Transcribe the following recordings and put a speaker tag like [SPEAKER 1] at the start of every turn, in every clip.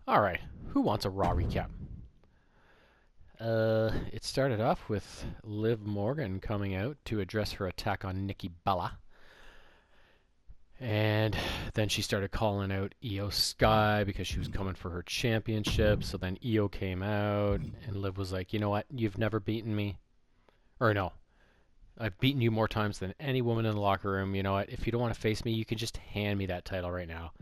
[SPEAKER 1] All right, who wants a Raw recap? It started off with Liv Morgan coming out to address her attack on Nikki Bella. And then she started calling out Io Sky because she was coming for her championship. So then Io came out, and Liv was like, you know what? You've never beaten me. Or no, I've beaten you more times than any woman in the locker room. You know what? If you don't want to face me, you can just hand me that title right now.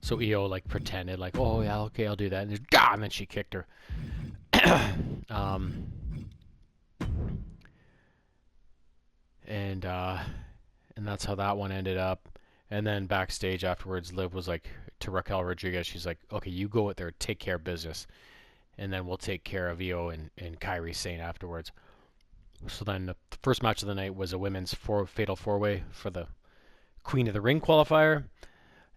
[SPEAKER 1] So Io like pretended like, oh yeah, okay, I'll do that. And then she kicked her. And that's how that one ended up. And then backstage afterwards, Liv was like to Raquel Rodriguez, she's like, okay, you go out there, take care of business, and then we'll take care of Io and Kairi Sane afterwards. So then the first match of the night was a women's fatal four-way for the Queen of the Ring qualifier.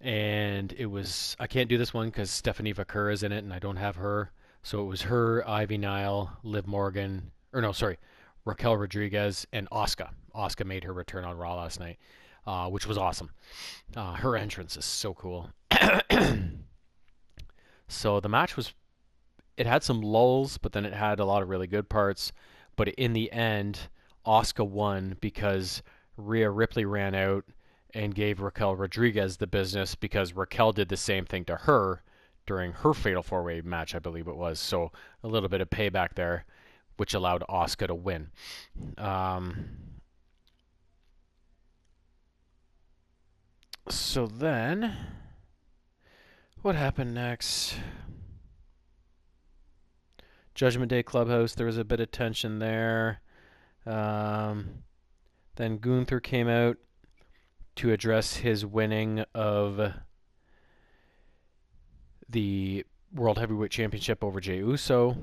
[SPEAKER 1] And it was, I can't do this one because Stephanie Vaquer is in it and I don't have her. So it was her, Ivy Nile, Liv Morgan, Raquel Rodriguez, and Asuka. Asuka made her return on Raw last night, which was awesome. Her entrance is so cool. So the match it had some lulls, but then it had a lot of really good parts. But in the end, Asuka won because Rhea Ripley ran out and gave Raquel Rodriguez the business because Raquel did the same thing to her during her Fatal 4-Way match, I believe it was. So a little bit of payback there, which allowed Asuka to win. So then, what happened next? Judgment Day Clubhouse, there was a bit of tension there. Then Gunther came out to address his winning of the World Heavyweight Championship over Jey Uso.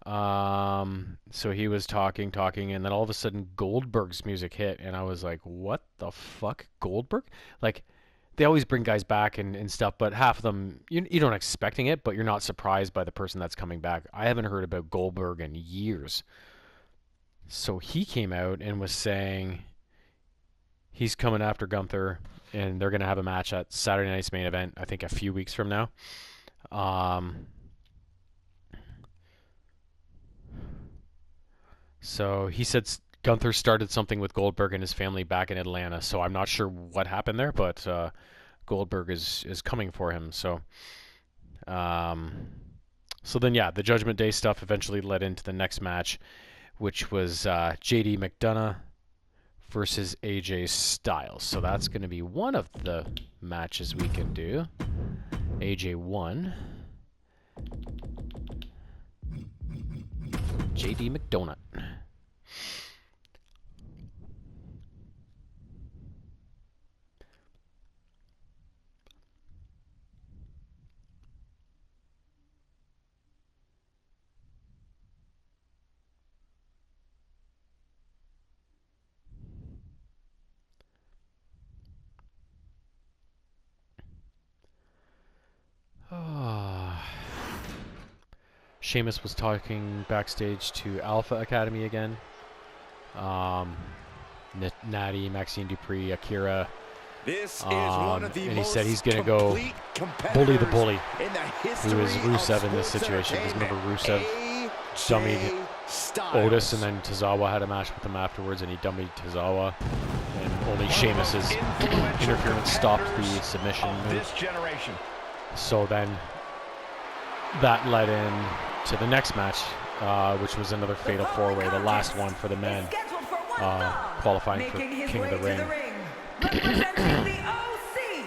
[SPEAKER 1] So he was talking, and then all of a sudden Goldberg's music hit, and I was like, what the fuck? Goldberg? Like, they always bring guys back and stuff, but half of them, you don't expecting it, but you're not surprised by the person that's coming back. I haven't heard about Goldberg in years. So he came out and was saying he's coming after Gunther, and they're going to have a match at Saturday Night's Main Event, I think a few weeks from now. So he said Gunther started something with Goldberg and his family back in Atlanta, so I'm not sure what happened there, but Goldberg is coming for him. So then, yeah, the Judgment Day stuff eventually led into the next match, which was JD McDonough versus AJ Styles. So that's going to be one of the matches we can do. AJ won. JD McDonough. Sheamus was talking backstage to Alpha Academy again. Natty, Maxine Dupree, Akira.
[SPEAKER 2] This is one of the
[SPEAKER 1] and he said he's going to go bully the bully, who is Rusev in this situation. Because remember, Rusev dummied Otis, and then Tozawa had a match with him afterwards, and he dummied Tozawa. And only Sheamus's interference stopped the submission move. So then that led in to the next match, which was another Fatal 4-Way, the last one for the men, qualifying for King of the Ring.
[SPEAKER 3] Representing the OC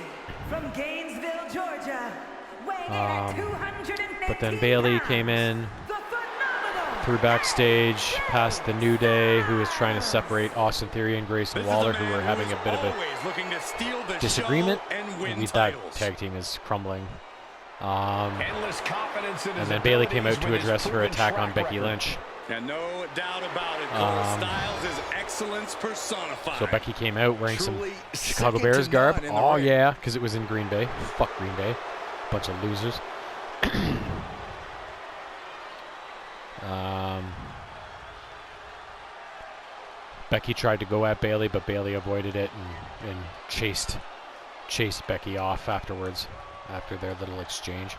[SPEAKER 3] from Gainesville, Georgia, weighing in at 250
[SPEAKER 1] but then Bayley came in, through backstage, past the New Day, who was trying to separate Austin Theory and Grayson Waller, who were having a bit of a disagreement. And that tag team is crumbling. And then Bayley came out to address her attack on Becky Lynch.
[SPEAKER 2] And no doubt about it, Styles is excellence personified.
[SPEAKER 1] So Becky came out wearing some Chicago Bears garb. Oh yeah, because it was in Green Bay. Fuck Green Bay. Bunch of losers. Becky tried to go at Bayley, but Bayley avoided it and chased Becky off afterwards, after their little exchange.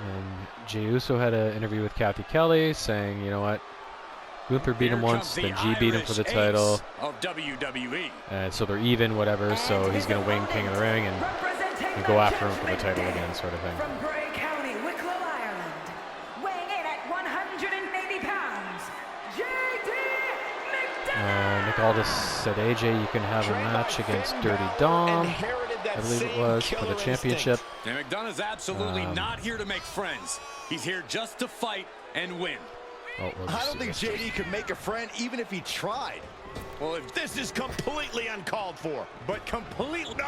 [SPEAKER 1] And Jey Uso had an interview with Kathy Kelly saying, you know what, Gunther beat him once, then G beat him for the title.
[SPEAKER 2] Of WWE.
[SPEAKER 1] And so they're even, whatever, so he's going to win King of the Ring and go after him for the title again, sort of thing.
[SPEAKER 3] From Bray County, Wicklow, Ireland, weighing in at 180 pounds, J.D. McDonald.
[SPEAKER 1] Nick Aldis said, AJ, you can have a match against Dirty Dom, I believe it was, for the championship.
[SPEAKER 2] And McDonough's absolutely not here to make friends. He's here just to fight and win.
[SPEAKER 1] Oh,
[SPEAKER 4] I don't think JD could make a friend even if he tried.
[SPEAKER 2] Well, if
[SPEAKER 4] This is completely uncalled for.
[SPEAKER 2] but completely.
[SPEAKER 4] No.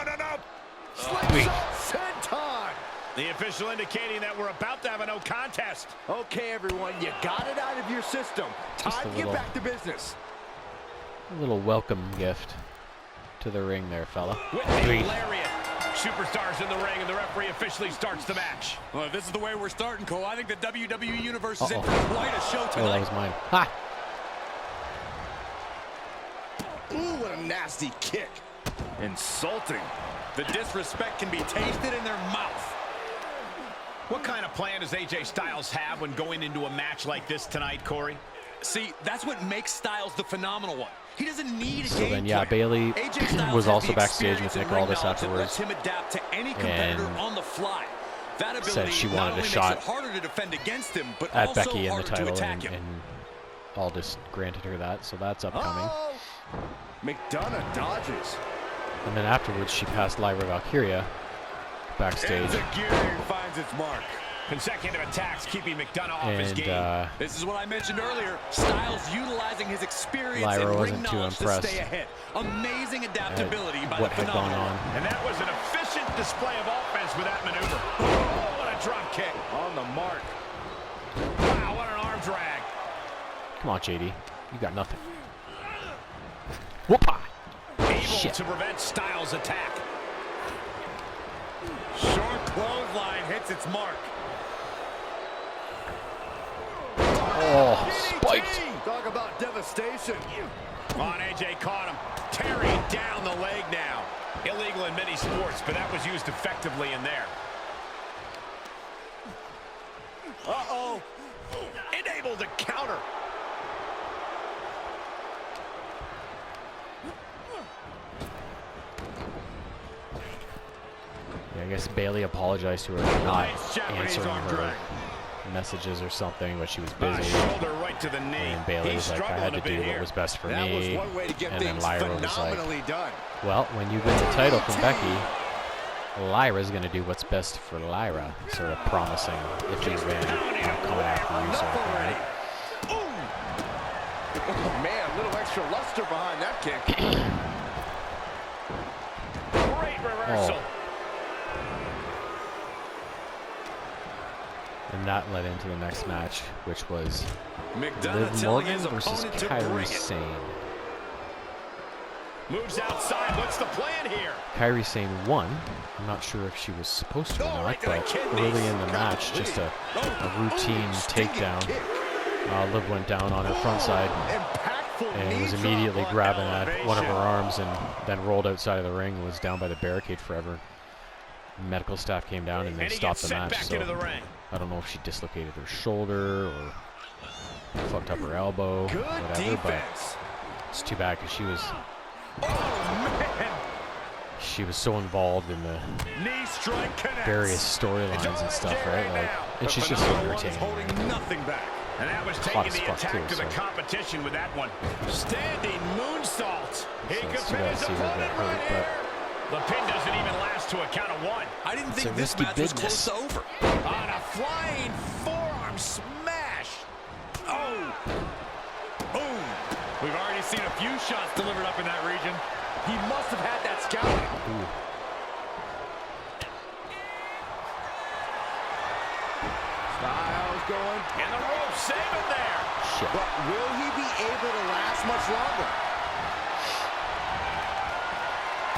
[SPEAKER 1] Wait.
[SPEAKER 4] Set time.
[SPEAKER 2] The official indicating that we're about to have a no contest.
[SPEAKER 4] Okay, everyone, you got it out of your system.
[SPEAKER 1] Just
[SPEAKER 4] Time
[SPEAKER 1] a
[SPEAKER 4] to get
[SPEAKER 1] little-
[SPEAKER 4] back to business.
[SPEAKER 1] A little welcome gift to the ring there, fella.
[SPEAKER 2] With
[SPEAKER 1] Three.
[SPEAKER 2] the lariat. Superstars in the ring, and the referee officially starts the match. Well, if this is the way we're starting, Cole, I think the WWE Universe is in for quite a show
[SPEAKER 1] Oh, that
[SPEAKER 2] tonight.
[SPEAKER 1] was mine. Ha!
[SPEAKER 4] Ooh, what a nasty kick. Insulting.
[SPEAKER 2] The disrespect can be tasted in their mouth.
[SPEAKER 5] What kind of plan does AJ Styles have when going into a match like this tonight, Corey?
[SPEAKER 2] See, that's what makes Styles the phenomenal one. He doesn't need a
[SPEAKER 1] So
[SPEAKER 2] game
[SPEAKER 1] then, yeah,
[SPEAKER 2] plan.
[SPEAKER 1] Bayley
[SPEAKER 2] AJ Styles
[SPEAKER 1] was
[SPEAKER 2] has
[SPEAKER 1] also
[SPEAKER 2] the
[SPEAKER 1] backstage with
[SPEAKER 2] experience and
[SPEAKER 1] Nick
[SPEAKER 2] ring
[SPEAKER 1] Aldis
[SPEAKER 2] knowledge that
[SPEAKER 1] afterwards.
[SPEAKER 2] lets him adapt to any competitor
[SPEAKER 1] And
[SPEAKER 2] on the fly. That ability
[SPEAKER 1] said she
[SPEAKER 2] not
[SPEAKER 1] wanted a
[SPEAKER 2] only
[SPEAKER 1] shot
[SPEAKER 2] makes it harder to defend against him, but
[SPEAKER 1] at
[SPEAKER 2] also
[SPEAKER 1] Becky in the
[SPEAKER 2] harder to
[SPEAKER 1] title,
[SPEAKER 2] attack
[SPEAKER 1] and
[SPEAKER 2] him.
[SPEAKER 1] Aldis granted her that, so that's upcoming.
[SPEAKER 4] Oh, McDonough dodges.
[SPEAKER 1] And then afterwards, she passed Lyra Valkyria backstage,
[SPEAKER 2] And the gear finds its mark.
[SPEAKER 5] Consecutive attacks keeping McDonough off his
[SPEAKER 1] and
[SPEAKER 5] game.
[SPEAKER 2] This is what I mentioned earlier. Styles utilizing his experience
[SPEAKER 1] Lyra
[SPEAKER 2] and ring
[SPEAKER 1] wasn't too
[SPEAKER 2] knowledge to
[SPEAKER 1] impressed
[SPEAKER 2] stay ahead. Amazing
[SPEAKER 1] at
[SPEAKER 2] adaptability by
[SPEAKER 1] what
[SPEAKER 2] the
[SPEAKER 1] had gone
[SPEAKER 2] phenomenal.
[SPEAKER 1] on.
[SPEAKER 5] And that was an efficient display of offense with that maneuver. Oh, what a drop kick.
[SPEAKER 4] On the mark.
[SPEAKER 5] Wow, what an arm drag.
[SPEAKER 1] Come on, JD, you got nothing. Whoop-ah!
[SPEAKER 5] Able
[SPEAKER 1] Shit.
[SPEAKER 5] to prevent Styles' attack.
[SPEAKER 2] Short clothesline hits its mark.
[SPEAKER 1] Oh, spiked.
[SPEAKER 4] Talk about devastation.
[SPEAKER 5] On, AJ caught him. Tearing down the leg now. Illegal in many sports, but that was used effectively in there.
[SPEAKER 4] Uh-oh.
[SPEAKER 5] Enabled to counter.
[SPEAKER 1] Yeah, I guess Bayley apologized to her for not
[SPEAKER 2] Nice Japanese
[SPEAKER 1] answering
[SPEAKER 2] arm
[SPEAKER 1] her
[SPEAKER 2] drag.
[SPEAKER 1] messages or something, but she was
[SPEAKER 5] Ah,
[SPEAKER 1] busy.
[SPEAKER 5] shoulder right to the knee.
[SPEAKER 1] And Bayley was
[SPEAKER 2] He's
[SPEAKER 1] like, I had to
[SPEAKER 2] struggling a
[SPEAKER 1] do
[SPEAKER 2] bit
[SPEAKER 1] what
[SPEAKER 2] here.
[SPEAKER 1] was best for
[SPEAKER 4] That was
[SPEAKER 1] me.
[SPEAKER 4] one way to get
[SPEAKER 1] And then
[SPEAKER 4] things
[SPEAKER 1] Lyra was like,
[SPEAKER 4] phenomenally done.
[SPEAKER 1] well, when you win the title from Becky, Lyra's going to do what's best for Lyra, sort of promising if you win, I'm coming after you, sort of thing, right?
[SPEAKER 4] Oh, man, a little extra luster behind that kick.
[SPEAKER 5] Great reversal.
[SPEAKER 1] Oh. And that led into the next match, which was
[SPEAKER 2] McDonough
[SPEAKER 1] Liv
[SPEAKER 2] telling
[SPEAKER 1] Morgan
[SPEAKER 2] his
[SPEAKER 1] versus
[SPEAKER 2] opponent to
[SPEAKER 1] Kairi
[SPEAKER 2] bring it.
[SPEAKER 1] Sane.
[SPEAKER 5] Moves outside. What's the plan here?
[SPEAKER 1] Kairi Sane won. I'm not sure if she was supposed to or
[SPEAKER 2] Oh,
[SPEAKER 1] not,
[SPEAKER 2] right to the
[SPEAKER 1] but
[SPEAKER 2] kidneys.
[SPEAKER 1] early in the match, just a routine
[SPEAKER 4] Stinging
[SPEAKER 1] takedown.
[SPEAKER 4] kick.
[SPEAKER 1] Liv went down on her front side
[SPEAKER 4] Impactful
[SPEAKER 1] and
[SPEAKER 4] knee
[SPEAKER 1] was
[SPEAKER 4] drop
[SPEAKER 1] immediately
[SPEAKER 4] on
[SPEAKER 1] grabbing at one of her
[SPEAKER 4] elevation.
[SPEAKER 1] arms and then rolled outside of the ring and was down by the barricade forever. Medical staff came down and they
[SPEAKER 5] And he
[SPEAKER 1] stopped
[SPEAKER 5] gets
[SPEAKER 1] the
[SPEAKER 5] sent
[SPEAKER 1] match.
[SPEAKER 5] back
[SPEAKER 1] So
[SPEAKER 5] into the ring.
[SPEAKER 1] I don't know if she dislocated her shoulder or fucked up her elbow,
[SPEAKER 4] Good
[SPEAKER 1] whatever, but
[SPEAKER 4] defense.
[SPEAKER 1] it's too bad because
[SPEAKER 2] Oh, man.
[SPEAKER 1] she was so involved in the
[SPEAKER 2] Knee strike connects.
[SPEAKER 1] various storylines and stuff, right? Like, and she's just so
[SPEAKER 2] Phenomenal one is
[SPEAKER 1] entertaining.
[SPEAKER 2] holding nothing back.
[SPEAKER 5] And that was
[SPEAKER 1] Hot
[SPEAKER 5] taking
[SPEAKER 1] as
[SPEAKER 5] the
[SPEAKER 1] fuck,
[SPEAKER 5] attack
[SPEAKER 1] too,
[SPEAKER 5] to the
[SPEAKER 1] so.
[SPEAKER 5] competition with that one.
[SPEAKER 2] Standing moonsault. He
[SPEAKER 1] So
[SPEAKER 2] could
[SPEAKER 1] it's too
[SPEAKER 2] pin
[SPEAKER 1] bad
[SPEAKER 2] his
[SPEAKER 1] to see her get
[SPEAKER 2] opponent right
[SPEAKER 1] hurt,
[SPEAKER 2] here.
[SPEAKER 5] The pin doesn't even last to a count of one.
[SPEAKER 2] I didn't
[SPEAKER 1] It's
[SPEAKER 2] think
[SPEAKER 1] a
[SPEAKER 2] this
[SPEAKER 1] risky
[SPEAKER 2] match was
[SPEAKER 1] business.
[SPEAKER 2] close to over. On a flying forearm smash. Oh. Boom.
[SPEAKER 5] We've already seen a few shots delivered up in that region.
[SPEAKER 4] He must have had that scouting.
[SPEAKER 1] Ooh.
[SPEAKER 4] Styles going.
[SPEAKER 5] And the rope save it there.
[SPEAKER 1] Shit.
[SPEAKER 4] But will he be able to last much longer?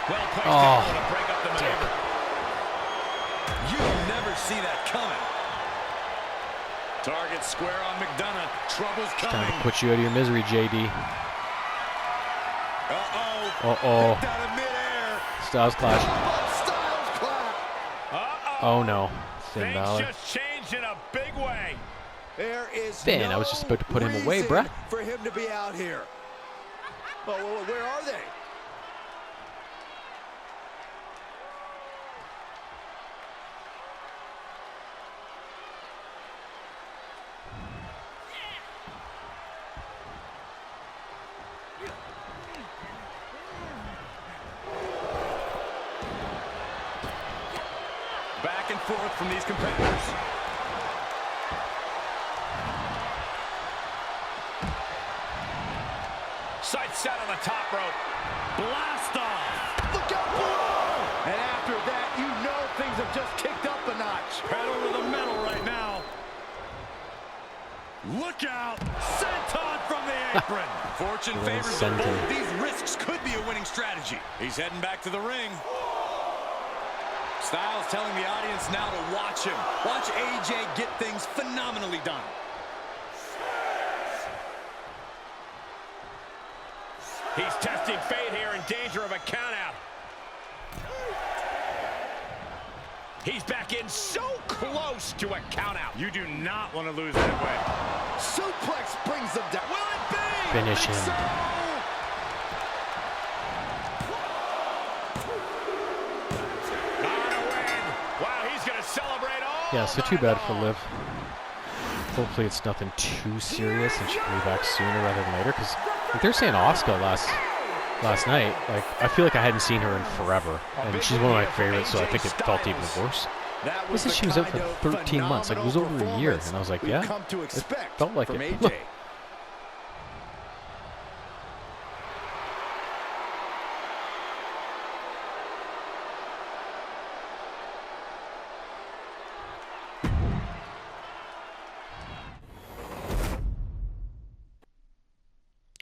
[SPEAKER 5] Well placed
[SPEAKER 1] Oh,
[SPEAKER 5] elbow to break up the maneuver.
[SPEAKER 2] You never see that coming. Target square on McDonough. Trouble's
[SPEAKER 1] Trying
[SPEAKER 2] coming.
[SPEAKER 1] to put you out of your misery, JD.
[SPEAKER 2] Uh-oh.
[SPEAKER 1] Uh-oh.
[SPEAKER 2] Kicked out of midair.
[SPEAKER 1] Styles Clash.
[SPEAKER 4] Styles clap.
[SPEAKER 1] Oh no. Finn
[SPEAKER 2] Things
[SPEAKER 1] Balor.
[SPEAKER 2] just changed in a big way.
[SPEAKER 4] There is
[SPEAKER 1] Finn,
[SPEAKER 4] no
[SPEAKER 1] I was just about to put him away,
[SPEAKER 4] reason
[SPEAKER 1] bruh.
[SPEAKER 4] for him to be out here. Oh, where are they?
[SPEAKER 2] Back and forth from these competitors. Sights set on the top rope. Blast off.
[SPEAKER 4] Look out below! And after that, you know things have just kicked up a notch.
[SPEAKER 2] Pedal to the metal right now. Look out. Senton from the apron. Fortune favors them both. These risks could be a winning strategy. He's heading back to the ring. Styles telling the audience now to watch him. Watch AJ get things phenomenally done. He's testing fate here, in danger of a countout. He's back in so close to a countout. You do not want to lose that way.
[SPEAKER 4] Suplex brings them down.
[SPEAKER 2] Will it be?
[SPEAKER 1] Finish him.
[SPEAKER 2] So, wow, he's going to celebrate all.
[SPEAKER 1] Yeah, so too bad for Liv. Hopefully it's nothing too serious and she can be back sooner rather than later. Because like, they're saying Asuka last night. Like, I feel like I hadn't seen her in forever, and she's one of my favorites. So I think it felt even worse. This is she was out for 13 months. Like, it was over a year, and I was like, yeah, it felt like it. Look.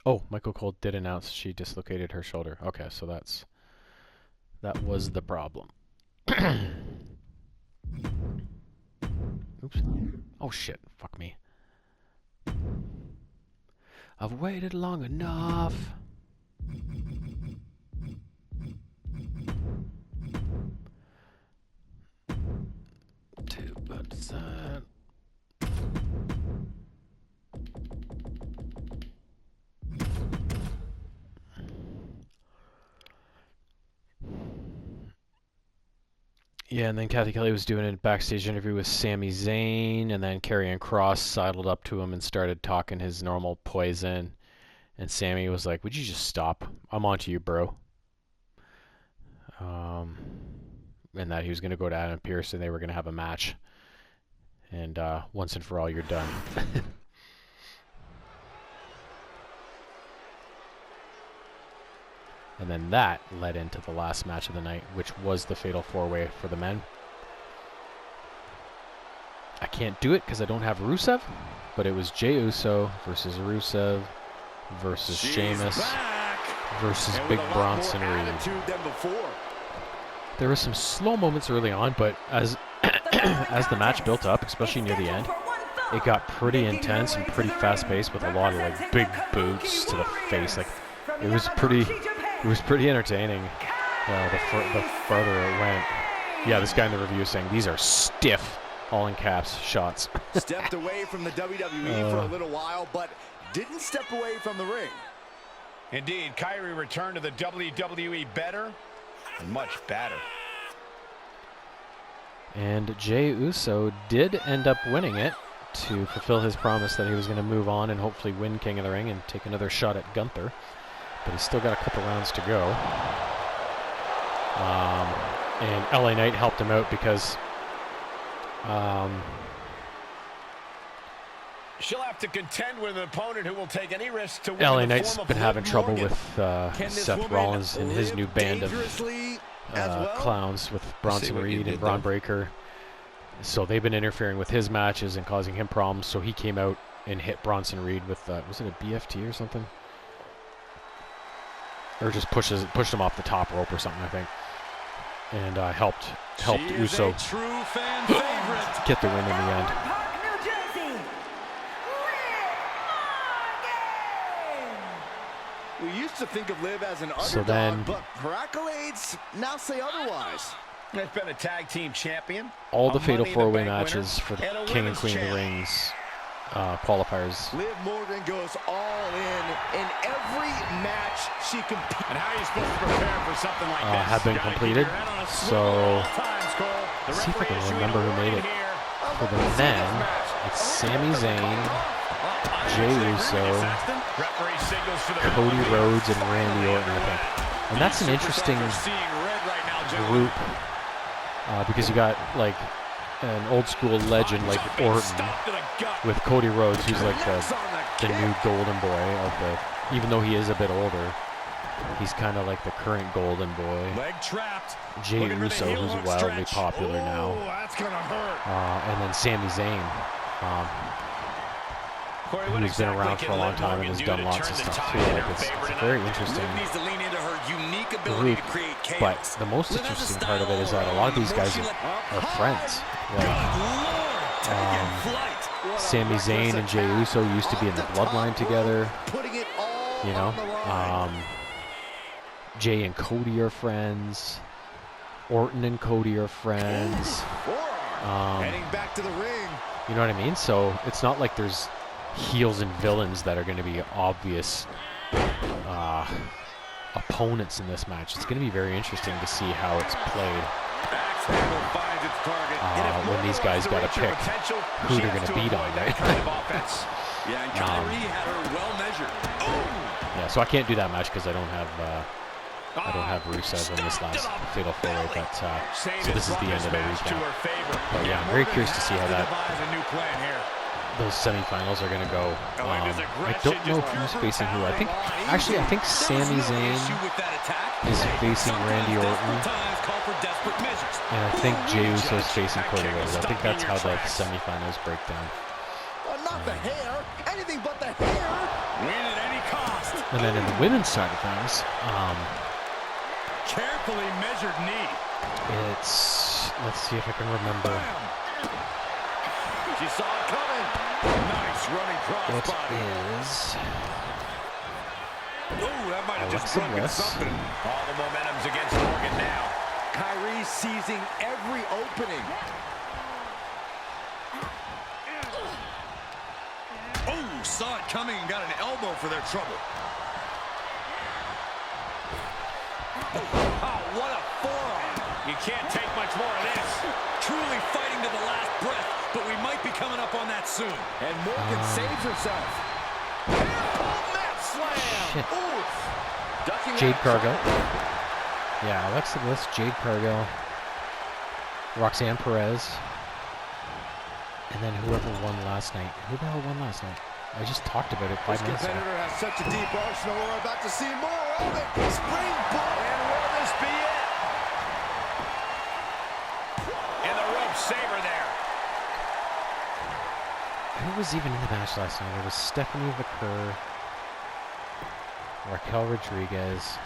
[SPEAKER 1] Oh, Michael Cole did announce she dislocated her shoulder. Okay, so that was the problem. Oops. Oh shit, fuck me. I've waited long enough. Yeah, and then Kathy Kelly was doing a backstage interview with Sami Zayn, and then Karrion Kross sidled up to him and started talking his normal poison. And Sami was like, "Would you just stop? I'm on to you, bro." And that he was going to go to Adam Pearce and they were going to have a match. And once and for all, you're done. And then that led into the last match of the night, which was the Fatal 4-Way for the men. I can't do it because I don't have Rusev, but it was Jey Uso versus Rusev versus Sheamus versus Big Bronson Reed. There were some slow moments early on, but as as the match built up, especially near the end, it got pretty intense and pretty fast-paced with a lot of like big boots to the face. Like it was pretty entertaining. The further it went. Yeah, this guy in the review is saying these are stiff, all in caps, shots.
[SPEAKER 4] Stepped away from the WWE for a little while, but didn't step away from the ring.
[SPEAKER 2] Indeed, Kyrie returned to the WWE better and much better.
[SPEAKER 1] And Jey Uso did end up winning it to fulfill his promise that he was going to move on and hopefully win King of the Ring and take another shot at Gunther. But he's still got a couple rounds to go. And LA Knight helped him out because
[SPEAKER 2] she'll have to contend with an opponent who will take any risk to win.
[SPEAKER 1] LA Knight's been having trouble with Seth Rollins and his new band of clowns with Bronson Reed and Braun Breaker. So they've been interfering with his matches and causing him problems. So he came out and hit Bronson Reed with, was it a BFT or something? Or just pushed him off the top rope or something, I think. And helped Uso get the win in the end.
[SPEAKER 4] We used to to think of Liv as an underdog,
[SPEAKER 1] So then,
[SPEAKER 4] but her accolades now say otherwise.
[SPEAKER 5] Has been a tag team champion.
[SPEAKER 1] all the
[SPEAKER 5] a
[SPEAKER 1] Fatal
[SPEAKER 5] Money in the
[SPEAKER 1] 4-Way
[SPEAKER 5] Bank
[SPEAKER 1] matches for the
[SPEAKER 5] winner, and a
[SPEAKER 1] King and
[SPEAKER 5] women's
[SPEAKER 1] Queen of the
[SPEAKER 5] champ.
[SPEAKER 1] Rings qualifiers
[SPEAKER 4] Liv Morgan goes all in every match she competes.
[SPEAKER 5] And how are you supposed to prepare for something like this?
[SPEAKER 1] have been
[SPEAKER 5] Gotta keep
[SPEAKER 1] completed.
[SPEAKER 5] your head on a swivel
[SPEAKER 1] So,
[SPEAKER 5] at all times, Cole. The
[SPEAKER 1] let's see if I
[SPEAKER 5] referee
[SPEAKER 1] can
[SPEAKER 5] issuing
[SPEAKER 1] remember
[SPEAKER 5] a
[SPEAKER 1] who made
[SPEAKER 5] warning
[SPEAKER 1] it.
[SPEAKER 5] here.
[SPEAKER 1] For the men, it's Sami Zayn, Jey Uso,
[SPEAKER 5] Referee signals for the
[SPEAKER 1] Cody Rhodes, and Randy Orton, I think. And that's an interesting group because you got like an old school legend like Orton with Cody Rhodes, who's like the new golden boy of the, even though he is a bit older, he's kind of like the current golden boy.
[SPEAKER 5] Leg trapped.
[SPEAKER 1] Jey Uso, who's wildly popular now.
[SPEAKER 5] That's gonna hurt.
[SPEAKER 1] And then Sami Zayn, who's been around for a long time and has done lots of stuff too. Like it's a very interesting group. But the most interesting part of it is that a lot of these guys are friends. Like Sami Zayn and Jey Uso used to be in the Bloodline together. You know, Jey and Cody are friends. Orton and Cody are friends.
[SPEAKER 4] Heading back to the ring.
[SPEAKER 1] You know what I mean? So it's not like there's heels and villains that are going to be obvious opponents in this match. It's going to be very interesting to see how it's played when these guys got to pick who they're going to beat on, right?
[SPEAKER 2] Yeah, and Kyrie had her well measured.
[SPEAKER 1] Yeah, so I can't do that match because I don't have Rusev in this last Fatal 4-Way, but so this is the end of the recap. But yeah, I'm very curious to see how those semifinals are going to go. I don't know who's facing who. I think Sami Zayn is facing Randy Orton, and I think Jey Uso is facing Cody Rhodes. I think that's how the semifinals break down.
[SPEAKER 4] Not the hair, anything but the hair.
[SPEAKER 5] Win at any cost.
[SPEAKER 1] And then in the women's side of things,
[SPEAKER 5] Carefully measured knee.
[SPEAKER 1] it's, let's see if I can remember.
[SPEAKER 5] She saw it coming. Nice running cross
[SPEAKER 1] It
[SPEAKER 5] body.
[SPEAKER 1] is
[SPEAKER 5] Oh, that might have just
[SPEAKER 1] Alexa
[SPEAKER 5] broken
[SPEAKER 1] Bliss.
[SPEAKER 5] something. All the momentum's against Morgan now.
[SPEAKER 4] Kyrie seizing every opening.
[SPEAKER 2] Oh, saw it coming and got an elbow for their trouble.
[SPEAKER 5] Oh, what a forearm. You can't take much more of this.
[SPEAKER 2] Truly fighting to the last breath, but we might be coming up on that soon.
[SPEAKER 4] And Morgan saves herself. Mat slam.
[SPEAKER 1] Shit.
[SPEAKER 4] Oof. Ducking
[SPEAKER 1] Jade
[SPEAKER 4] out.
[SPEAKER 1] Cargill. Yeah, Alexa Bliss, Jade Cargill, Roxanne Perez, and then whoever won last night. Who the hell won last night? I just talked about it 5
[SPEAKER 4] This
[SPEAKER 1] minutes ago.
[SPEAKER 4] competitor has such a deep arsenal. We're about to see more of it. Springboard.
[SPEAKER 5] And will this be it? And the rope saver there.
[SPEAKER 1] Who was even in the match last night? It was Stephanie Vaquer, Raquel Rodriguez.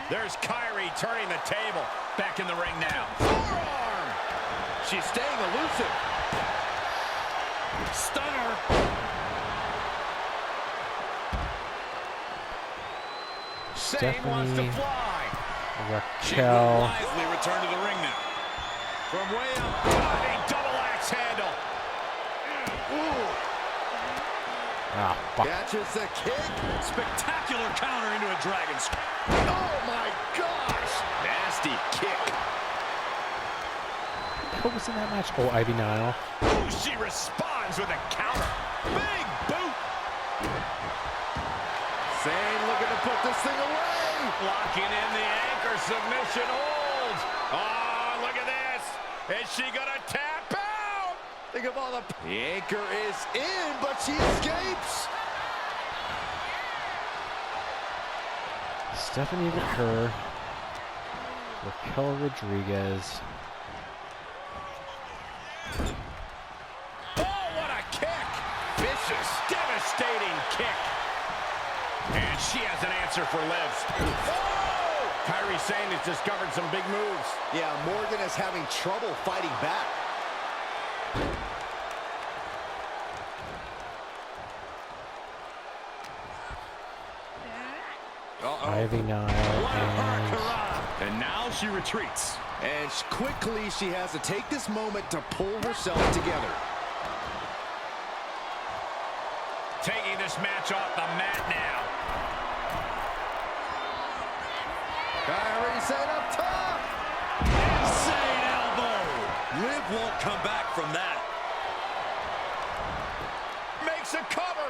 [SPEAKER 5] There's Kyrie turning the table. Back in the ring now.
[SPEAKER 4] Forearm. She's staying elusive.
[SPEAKER 5] Stunner. Zayn wants to
[SPEAKER 1] Stephanie,
[SPEAKER 5] fly.
[SPEAKER 2] She will
[SPEAKER 1] Raquel.
[SPEAKER 2] wisely return to the ring now.
[SPEAKER 5] From way up. Diving double axe handle.
[SPEAKER 1] Ah, fuck.
[SPEAKER 4] Catches the kick.
[SPEAKER 2] Spectacular counter into a dragon screw.
[SPEAKER 4] Oh my gosh.
[SPEAKER 5] Nasty kick.
[SPEAKER 1] Who was in that match? Oh, Ivy Nile.
[SPEAKER 5] Ooh, she responds with a counter. Big boot.
[SPEAKER 4] Zayn looking to put this thing away.
[SPEAKER 5] Locking in the anchor submission hold. Oh, look at this. Is she gonna tap out?
[SPEAKER 4] Think of all the anchor is in, but she escapes.
[SPEAKER 1] Stephanie Vaquer, Raquel Rodriguez.
[SPEAKER 5] Oh, what a kick. Vicious, devastating kick. And she has an answer for Liv. Oh! Kyrie Sane has discovered some big moves.
[SPEAKER 4] Yeah, Morgan is having trouble fighting back.
[SPEAKER 1] Diving
[SPEAKER 2] and now she retreats.
[SPEAKER 4] And quickly she has to take this moment to pull herself together.
[SPEAKER 2] Taking this match off the mat now.
[SPEAKER 4] Kyrie set up top.
[SPEAKER 2] Insane elbow. Liv won't come back from that. Makes a cover.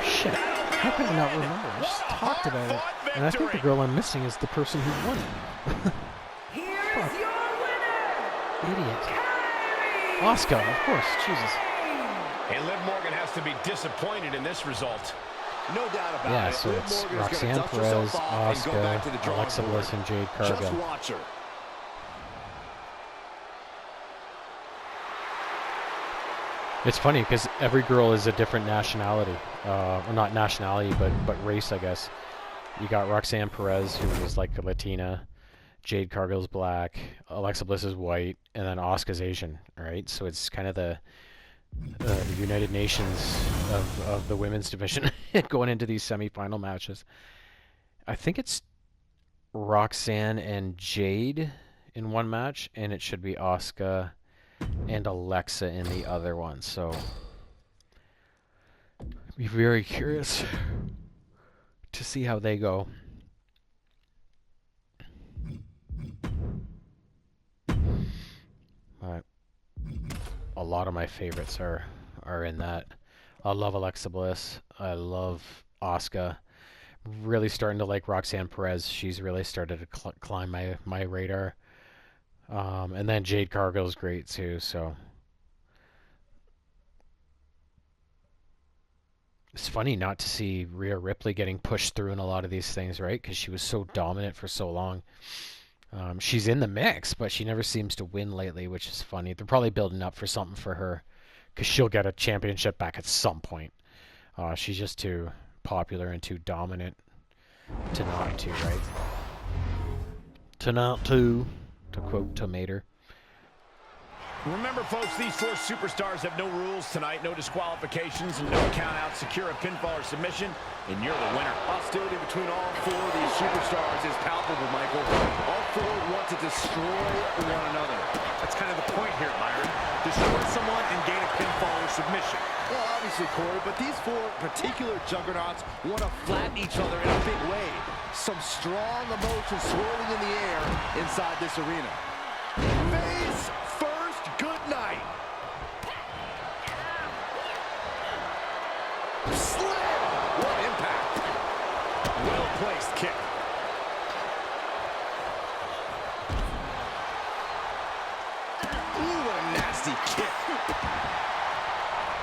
[SPEAKER 1] Shit. How can I not remember? I just talked about it. And I think the girl I'm missing is the person who won it.
[SPEAKER 3] Here's your winner,
[SPEAKER 1] Idiot.
[SPEAKER 3] Kyrie.
[SPEAKER 1] Asuka, of course. Jesus.
[SPEAKER 2] And Liv Morgan has to be disappointed in this result.
[SPEAKER 4] No doubt about it.
[SPEAKER 1] Yeah, so
[SPEAKER 4] Liv
[SPEAKER 1] it's
[SPEAKER 4] Morgan is gonna
[SPEAKER 1] Roxanne
[SPEAKER 4] dust herself
[SPEAKER 1] Perez,
[SPEAKER 4] off and go back to the
[SPEAKER 1] Asuka,
[SPEAKER 4] drawing
[SPEAKER 1] Alexa
[SPEAKER 4] board.
[SPEAKER 1] Bliss, and Jade
[SPEAKER 4] Just
[SPEAKER 1] Cargill.
[SPEAKER 4] watch her.
[SPEAKER 1] It's funny because every girl is a different nationality. Well, not nationality, but race, I guess. You got Roxanne Perez, who is like a Latina. Jade Cargill's black. Alexa Bliss is white. And then Asuka's Asian, right? So it's kind of the United Nations of the women's division going into these semifinal matches. I think it's Roxanne and Jade in one match, and it should be Asuka and Alexa in the other one. So I'd be very curious to see how they go. But a lot of my favorites are in that. I love Alexa Bliss. I love Asuka. Really starting to like Roxanne Perez. She's really started to climb my radar. And then Jade Cargill is great too. So it's funny not to see Rhea Ripley getting pushed through in a lot of these things, right? Because she was so dominant for so long. She's in the mix, but she never seems to win lately, which is funny. They're probably building up for something for her, because she'll get a championship back at some point. She's just too popular and too dominant to not to, right? To not to quote Tomater.
[SPEAKER 2] Remember, folks, these four superstars have no rules tonight, no disqualifications, and no count-out. Secure a pinfall or submission, and you're the winner.
[SPEAKER 4] Hostility between all four of these superstars is palpable, Michael. All four want to destroy one another.
[SPEAKER 2] That's kind of the point here, Byron. Destroy someone and gain a pinfall or submission.
[SPEAKER 4] Well, obviously, Corey, but these four particular juggernauts want to flatten each other in a big way. Some strong emotion swirling in the air inside this arena. Face first, good night. Slam! What impact.
[SPEAKER 2] Well-placed kick.
[SPEAKER 4] Ooh, what a nasty kick.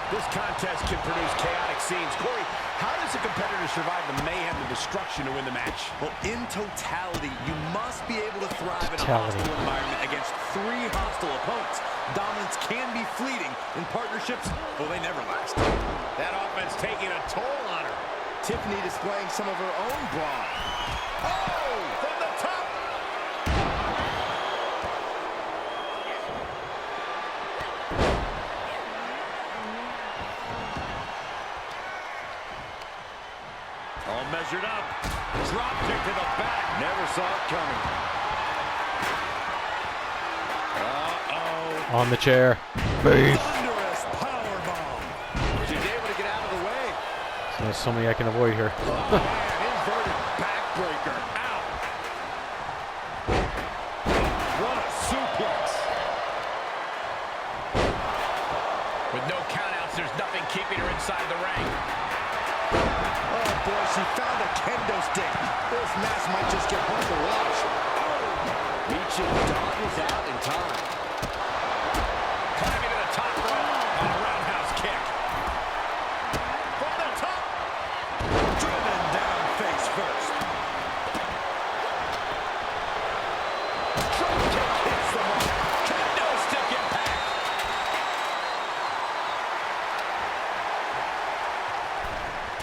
[SPEAKER 2] This contest can produce chaotic scenes. Corey, how does a competitor survive the mayhem and destruction to win the match?
[SPEAKER 4] Well, in totality, you must be able to thrive in a hostile environment against three hostile opponents. Dominance can be fleeting. In partnerships, well, they never last.
[SPEAKER 2] That offense taking a toll on her.
[SPEAKER 4] Tiffany displaying some of her own brawn.
[SPEAKER 2] Oh, from the top. All measured up. Drop kick to the back.
[SPEAKER 4] Never saw it coming.
[SPEAKER 2] Uh-oh.
[SPEAKER 1] On the chair. Beef.
[SPEAKER 2] Thunderous powerbomb.
[SPEAKER 4] She's able to get out of the way.
[SPEAKER 1] So there's so many I can avoid here.
[SPEAKER 2] Oh, man, inverted backbreaker. Ow. What a suplex. With no countouts, there's nothing keeping her inside the ring.
[SPEAKER 4] Oh, boy, she found a kendo stick. This match might just get hard to watch. Reaching dodges out in time.
[SPEAKER 2] Climbing to the top rope on a roundhouse kick. From the top. Driven down face first. Drop kick hits the mark. Kendo stick impact.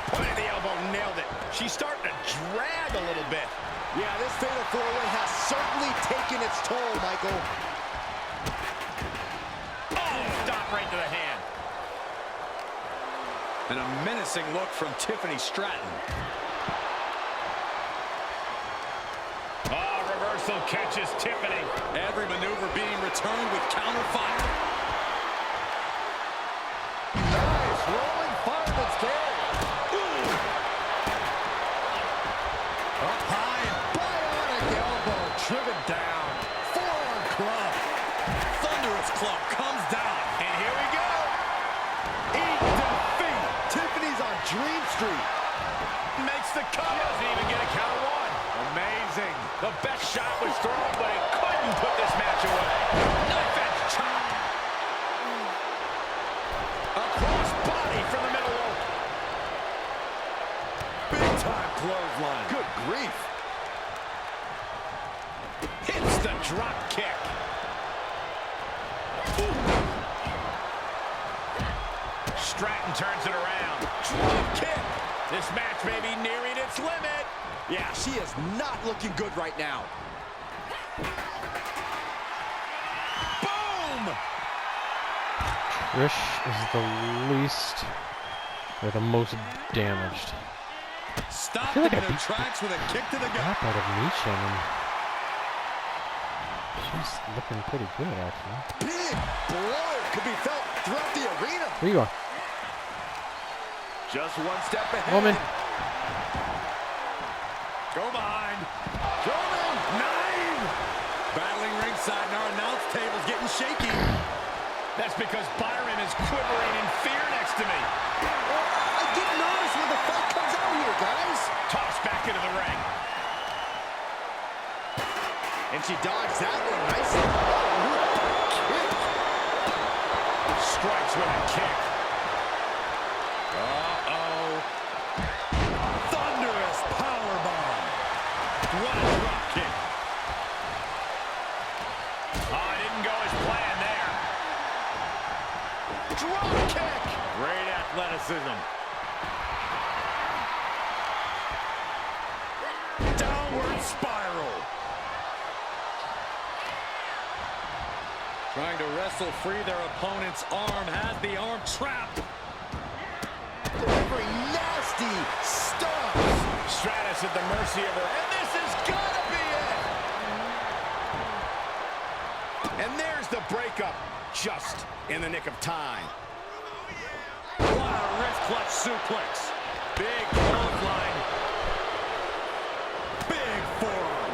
[SPEAKER 2] Point of the elbow, nailed it. She's starting to drag a little bit.
[SPEAKER 4] Yeah, this fatal four-way has certainly taken its toll, Michael.
[SPEAKER 2] Oh, stop right to the hand.
[SPEAKER 5] And a menacing look from Tiffany Stratton. Oh, reversal catches Tiffany. Every maneuver being returned with counter fire.
[SPEAKER 4] Nice rolling fireman's carry. Up high and bionic elbow driven down. Forearm club.
[SPEAKER 5] Thunderous club comes down. And here we go.
[SPEAKER 4] Eat defeat. Tiffany's on Dream Street.
[SPEAKER 2] Makes the cut. Doesn't even get a count of one. Amazing. The best shot was thrown, but it couldn't put this match away. Knife edge chop. Across body from the middle rope.
[SPEAKER 4] Big time clothesline. Good grief.
[SPEAKER 2] Hits the drop kick. Stratton turns it around. Drop kick. This match may be nearing its limit.
[SPEAKER 4] Yeah, she is not looking good right now.
[SPEAKER 2] Boom!
[SPEAKER 1] Trish is the least, or the most damaged.
[SPEAKER 5] Stopped
[SPEAKER 1] like
[SPEAKER 5] in
[SPEAKER 1] I
[SPEAKER 5] her
[SPEAKER 1] beat
[SPEAKER 5] tracks with a kick to the gut.
[SPEAKER 1] Crap out of Michin, and she's looking pretty good, actually.
[SPEAKER 4] Big blow could be felt throughout the arena.
[SPEAKER 1] Where you going?
[SPEAKER 4] Just one step ahead.
[SPEAKER 1] Woman.
[SPEAKER 5] Go behind.
[SPEAKER 4] Roman.
[SPEAKER 5] 9. Battling ringside, and our announce table's getting shaky.
[SPEAKER 2] That's because Byron is quivering in fear next to me.
[SPEAKER 4] I didn't notice when the fight comes out here, guys.
[SPEAKER 2] Tossed back into the ring.
[SPEAKER 4] And she dodged that one nicely. Kick.
[SPEAKER 2] Strikes with a kick.
[SPEAKER 5] Uh-oh. Thunderous powerbomb. What a drop kick.
[SPEAKER 2] Oh, it didn't go as planned there. Drop kick. Great athleticism.
[SPEAKER 5] Downward spiral. Trying to wrestle free their opponent's arm. Has the arm trapped.
[SPEAKER 4] Delivering nasty stuff.
[SPEAKER 2] Stratus at the mercy of her. And this is gotta be it. And there's the breakup. Just in the nick of time.
[SPEAKER 5] What a wrist clutch suplex. Big clothesline. Big forearm.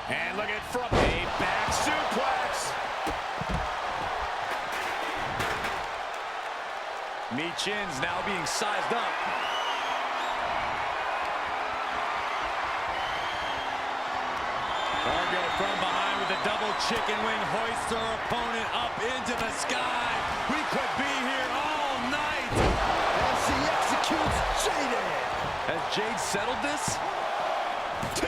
[SPEAKER 2] And look at from a back suplex.
[SPEAKER 5] Michin's now being sized up. Fargo from behind with a double chicken wing, hoists her opponent up into the sky. We could be here all night.
[SPEAKER 4] And she executes Jade.
[SPEAKER 5] Has Jade settled this?
[SPEAKER 2] 2.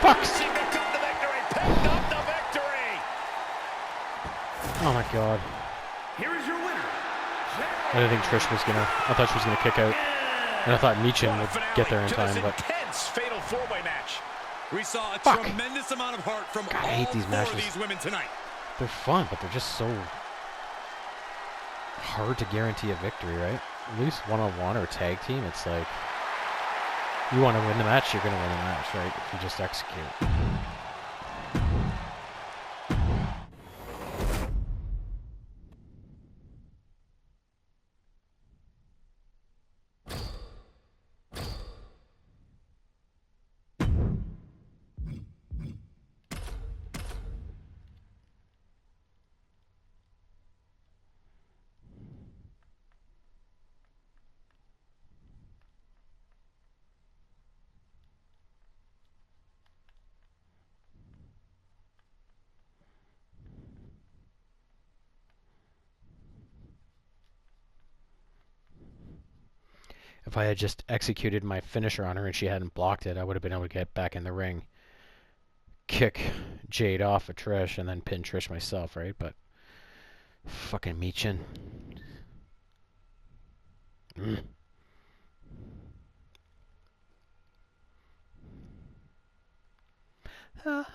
[SPEAKER 1] Fuck!
[SPEAKER 2] She picked up the victory. Picked up the victory.
[SPEAKER 1] Oh my god.
[SPEAKER 3] Here is your winner.
[SPEAKER 1] I didn't think Trish was gonna. I thought she was gonna kick out, and I thought Michin
[SPEAKER 2] What a
[SPEAKER 1] would
[SPEAKER 2] finale
[SPEAKER 1] get there in
[SPEAKER 2] to
[SPEAKER 1] time,
[SPEAKER 2] this
[SPEAKER 1] but
[SPEAKER 2] intense fatal four-way match.
[SPEAKER 5] We saw a
[SPEAKER 1] Fuck.
[SPEAKER 5] tremendous amount of heart from
[SPEAKER 1] God, I
[SPEAKER 5] all
[SPEAKER 1] hate these
[SPEAKER 5] 4
[SPEAKER 1] matches.
[SPEAKER 5] of these women tonight.
[SPEAKER 1] they're fun. But they're just so hard to guarantee a victory, right? At least one-on-one or tag team, it's like you want to win the match, you're gonna win the match, right? If you just execute. If I had just executed my finisher on her and she hadn't blocked it, I would have been able to get back in the ring, kick Jade off of Trish, and then pin Trish myself, right? But fucking Michin. Oh.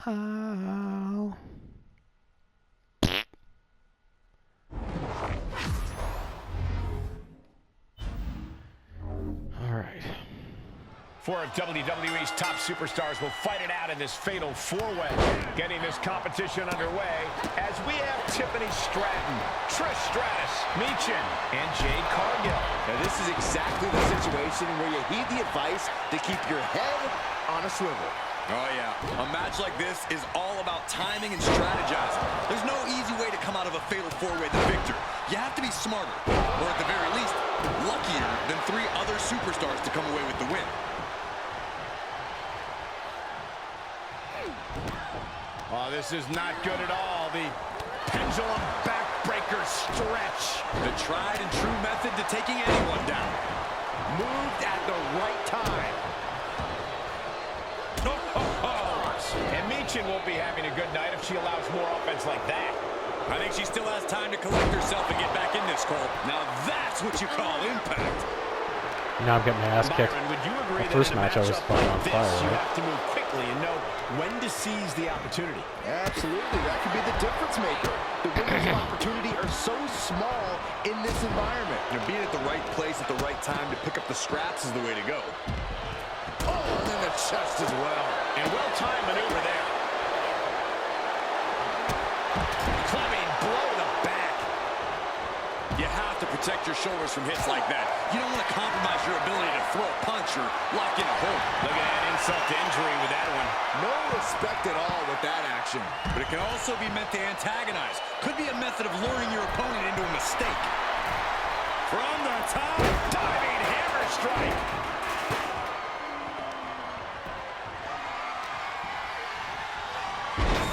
[SPEAKER 1] All right.
[SPEAKER 2] Four of WWE's top superstars will fight it out in this fatal four-way. Getting this competition underway as we have Tiffany Stratton, Trish Stratus, Michin, and Jade Cargill.
[SPEAKER 4] Now this is exactly the situation where you heed the advice to keep your head on a swivel.
[SPEAKER 5] Oh, yeah. A match like this is all about timing and strategizing. There's no easy way to come out of a fatal four-way the victor. You have to be smarter, or at the very least, luckier than three other superstars to come away with the win.
[SPEAKER 2] Oh, this is not good at all. The pendulum backbreaker stretch.
[SPEAKER 5] The tried and true method to taking anyone down.
[SPEAKER 2] Moved at the right time. And Michin won't be having a good night if she allows more offense like that.
[SPEAKER 5] I think she still has time to collect herself and get back in this, Cole. Now that's what you call impact.
[SPEAKER 1] Now I'm getting my ass kicked.
[SPEAKER 2] Byron, would you agree
[SPEAKER 1] The
[SPEAKER 2] that
[SPEAKER 1] first
[SPEAKER 2] in a
[SPEAKER 1] match I was
[SPEAKER 2] matchup
[SPEAKER 1] fucking
[SPEAKER 2] like
[SPEAKER 1] on
[SPEAKER 2] this,
[SPEAKER 1] fire,
[SPEAKER 2] you
[SPEAKER 1] right?
[SPEAKER 2] have to move quickly and know when to seize the opportunity?
[SPEAKER 4] Absolutely, that could be the difference maker. The windows of opportunity are so small in this environment.
[SPEAKER 5] You know, being at the right place at the right time to pick up the scraps is the way to go.
[SPEAKER 2] Oh, and then the chest as well. And well-timed maneuver there. Clubbing blow to the back.
[SPEAKER 5] You have to protect your shoulders from hits like that. You don't want to compromise your ability to throw a punch or lock in a hold.
[SPEAKER 2] Look at that insult to injury with that one.
[SPEAKER 5] No respect at all with that action. But it can also be meant to antagonize. Could be a method of luring your opponent into a mistake.
[SPEAKER 2] From the top, diving hammer strike.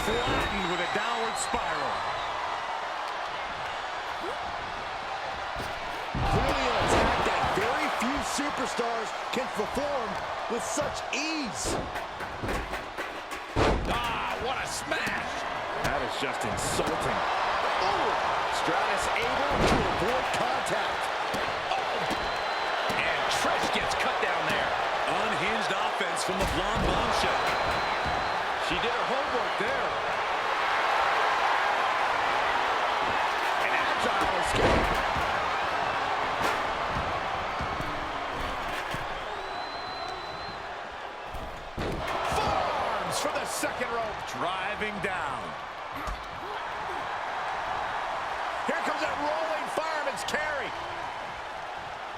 [SPEAKER 5] Flattened with a downward spiral.
[SPEAKER 4] Clearly an attack that very few superstars can perform with such ease.
[SPEAKER 2] Ah, what a smash.
[SPEAKER 4] That is just insulting. Oh, Stratus able to avoid contact.
[SPEAKER 2] And Trish gets cut down there.
[SPEAKER 5] Unhinged offense from the blonde bombshell.
[SPEAKER 2] She did her homework there.
[SPEAKER 4] An agile escape.
[SPEAKER 2] Forearms for the second rope. Driving down. Here comes that rolling fireman's carry.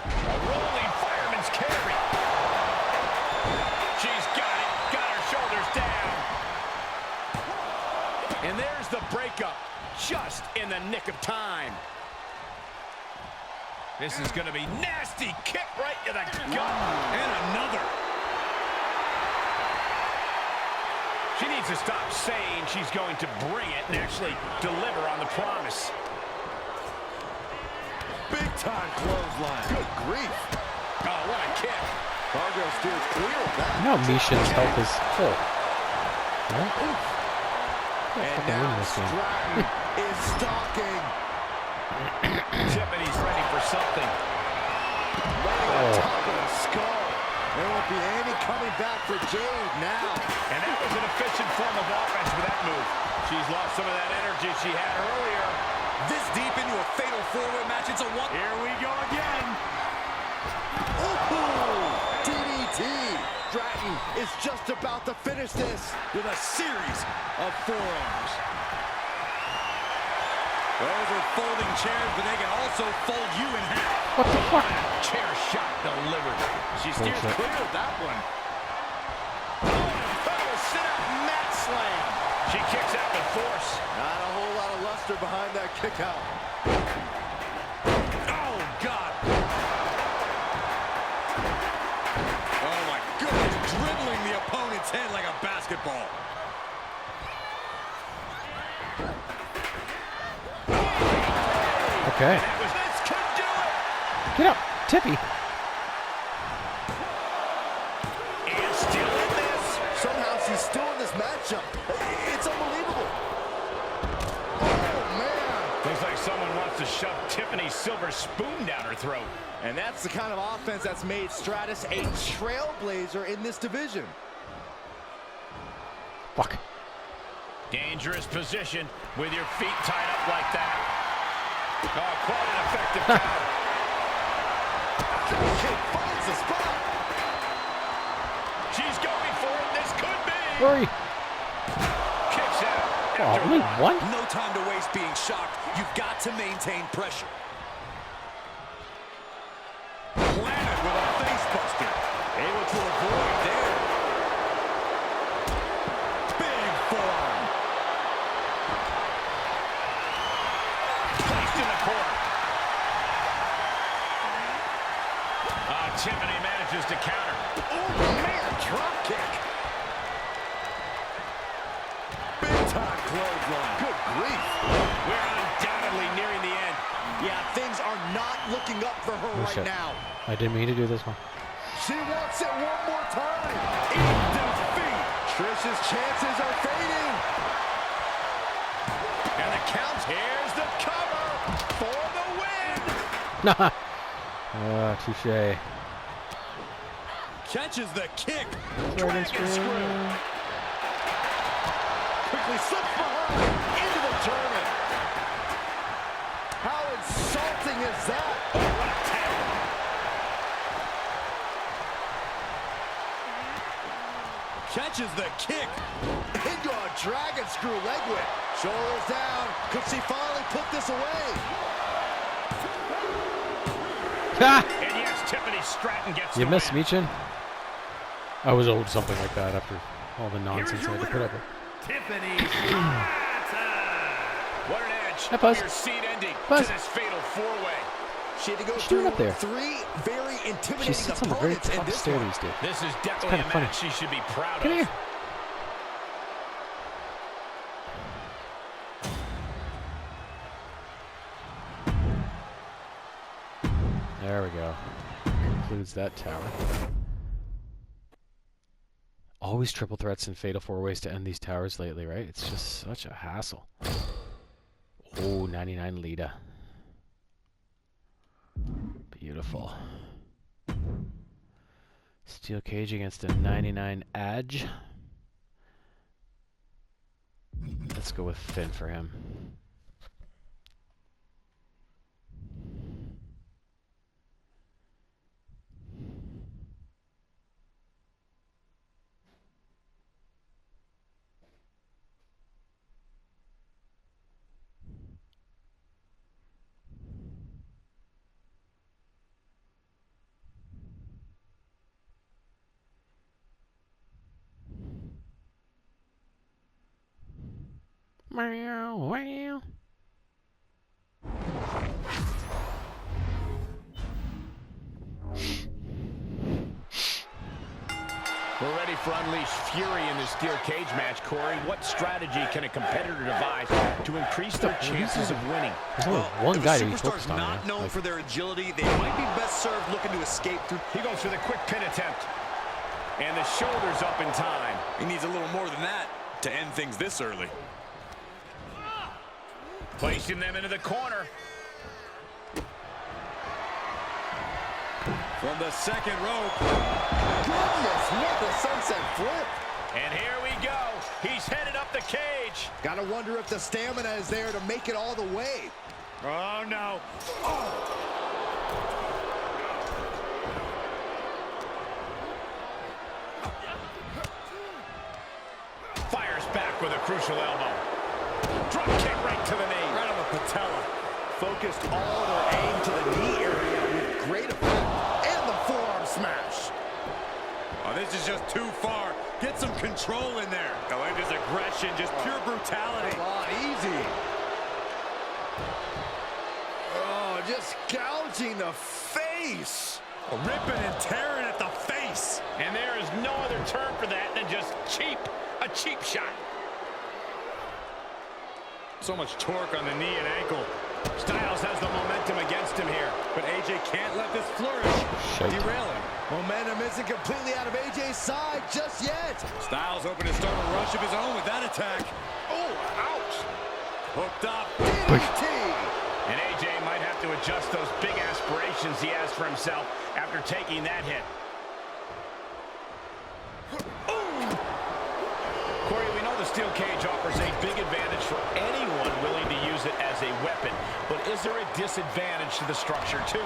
[SPEAKER 2] A rolling fireman's carry. She's got it. Got her shoulders down. And there's the breakup. Just in the nick of time. This is going to be nasty. Kick right to the gut.
[SPEAKER 5] And another.
[SPEAKER 2] She needs to stop saying she's going to bring it and actually deliver on the promise.
[SPEAKER 4] Big time clothesline. Good grief.
[SPEAKER 2] Oh, what a kick.
[SPEAKER 4] Cargill steers clear of that.
[SPEAKER 1] You know Michin's health is full. Right?
[SPEAKER 4] And
[SPEAKER 1] fucking win
[SPEAKER 4] now
[SPEAKER 1] this game.
[SPEAKER 4] Stratton is stalking.
[SPEAKER 2] Tiffany's ready for something.
[SPEAKER 4] Laying on top of the skull. There won't be any coming back for Jade now.
[SPEAKER 2] And that was an efficient form of offense with that move. She's lost some of that energy she had earlier.
[SPEAKER 5] This deep into a fatal four-way match, it's a one.
[SPEAKER 2] Here we go again.
[SPEAKER 4] Ooh, DDT. Stratton is just about to finish this
[SPEAKER 5] With a series of forearms. Those are folding chairs, but they can also fold you in half.
[SPEAKER 1] What the fuck?
[SPEAKER 2] Chair shot delivered.
[SPEAKER 4] She steers
[SPEAKER 1] Bullshit.
[SPEAKER 4] clear of that one.
[SPEAKER 2] Oh, sit-up mat slam. She kicks out with force.
[SPEAKER 4] Not a whole lot of luster behind that kick out.
[SPEAKER 2] Oh, God.
[SPEAKER 5] Oh, my goodness. Dribbling the opponent's head like a basketball.
[SPEAKER 1] Okay.
[SPEAKER 2] This could do it.
[SPEAKER 1] Get up, Tippy.
[SPEAKER 2] And still in this.
[SPEAKER 4] Somehow she's still in this matchup. It's unbelievable. Oh, man.
[SPEAKER 2] Looks like someone wants to shove Tiffany's silver spoon down her throat.
[SPEAKER 4] And that's the kind of offense that's made Stratus a trailblazer in this division.
[SPEAKER 1] Fuck.
[SPEAKER 2] Dangerous position with your feet tied up like that. Oh, quite an effective counter.
[SPEAKER 4] Kick finds the spot.
[SPEAKER 2] She's going for it. This could be.
[SPEAKER 1] Hurry.
[SPEAKER 2] Kicks out.
[SPEAKER 1] Oh, only one?
[SPEAKER 5] No time to waste being shocked. You've got to maintain pressure. Planted with a face buster. Able to avoid there. Big forearm.
[SPEAKER 2] Placed in the corner. Tiffany manages to counter.
[SPEAKER 4] Oh, man, drop kick. Big time clothesline. Good grief.
[SPEAKER 2] We're undoubtedly nearing the end.
[SPEAKER 4] Yeah, things are not looking up for her right
[SPEAKER 1] shit.
[SPEAKER 4] now.
[SPEAKER 1] I didn't mean to do this one.
[SPEAKER 4] She wants it one more time. In defeat. Trish's chances are fading.
[SPEAKER 2] And the count. Here's the cover for the win.
[SPEAKER 1] Touche.
[SPEAKER 5] Catches the kick.
[SPEAKER 2] Dragon screw.
[SPEAKER 4] Quickly slips behind into the German. How insulting is that?
[SPEAKER 2] Oh, what a tap.
[SPEAKER 5] Catches the kick.
[SPEAKER 4] Into a dragon screw leg whip. Shoulders down. Could she finally put this away?
[SPEAKER 1] Ha!
[SPEAKER 2] And yes, Tiffany Stratton gets
[SPEAKER 1] You
[SPEAKER 2] the
[SPEAKER 1] missed,
[SPEAKER 2] win.
[SPEAKER 1] Meechin? I was owed something like that after all the nonsense I had to put up with.
[SPEAKER 2] Tiffany Stratton. What an edge.
[SPEAKER 1] Hi, Buzz.
[SPEAKER 2] Your seed ending
[SPEAKER 1] Buzz.
[SPEAKER 2] to this fatal four-way.
[SPEAKER 4] She had to go
[SPEAKER 1] What's she doing
[SPEAKER 4] through
[SPEAKER 1] up there?
[SPEAKER 4] 3 very
[SPEAKER 1] She
[SPEAKER 4] intimidating
[SPEAKER 1] sits on the very
[SPEAKER 4] opponents in
[SPEAKER 1] top
[SPEAKER 4] this
[SPEAKER 1] stair
[SPEAKER 4] one.
[SPEAKER 1] these days.
[SPEAKER 2] This is definitely
[SPEAKER 1] kinda
[SPEAKER 2] a
[SPEAKER 1] funny.
[SPEAKER 2] match she should be proud
[SPEAKER 1] Come
[SPEAKER 2] of.
[SPEAKER 1] here. There we go. Concludes that tower. Always triple threats and fatal four ways to end these towers lately, right? It's just such a hassle. Oh, 99 Lita. Beautiful. Steel cage against a 99 Edge. Let's go with Finn for him. Wow, wow.
[SPEAKER 2] We're ready for Unleash Fury in this steel cage match, Corey. What strategy can a competitor devise to increase their chances of winning?
[SPEAKER 1] There's only one guy to be focused on.
[SPEAKER 5] Not known for their agility, they might be best served looking to escape through.
[SPEAKER 2] He goes for the quick pin attempt. And the shoulders up in time.
[SPEAKER 5] He needs a little more than that to end things this early.
[SPEAKER 2] Placing them into the corner.
[SPEAKER 5] From the second rope.
[SPEAKER 4] Goodness, what a sunset flip.
[SPEAKER 2] And here we go. He's headed up the cage.
[SPEAKER 4] Gotta wonder if the stamina is there to make it all the way.
[SPEAKER 2] Oh, no. Fires back with a crucial elbow. Drop kick right to the knee.
[SPEAKER 4] Right on the patella. Focused all their aim to the knee area with great effect. And the forearm smash.
[SPEAKER 5] Oh, this is just too far. Get some control in there. Melinda's aggression, just pure brutality.
[SPEAKER 4] Come on, easy. Oh, just gouging the face.
[SPEAKER 5] Ripping and tearing at the face.
[SPEAKER 2] And there is no other term for that than just cheap. A cheap shot.
[SPEAKER 5] So much torque on the knee and ankle.
[SPEAKER 2] Styles has the momentum against him here.
[SPEAKER 5] But AJ can't let this flourish.
[SPEAKER 1] Shite.
[SPEAKER 5] Derailing.
[SPEAKER 4] Momentum isn't completely out of AJ's side just yet.
[SPEAKER 5] Styles hoping to start a rush of his own with that attack.
[SPEAKER 4] Oh, ouch.
[SPEAKER 5] Hooked up.
[SPEAKER 4] DDT.
[SPEAKER 2] And AJ might have to adjust those big aspirations he has for himself after taking that hit. Corey, we know the steel cage offers a big advantage for anyone willing to use it as a weapon, but is there a disadvantage to the structure too?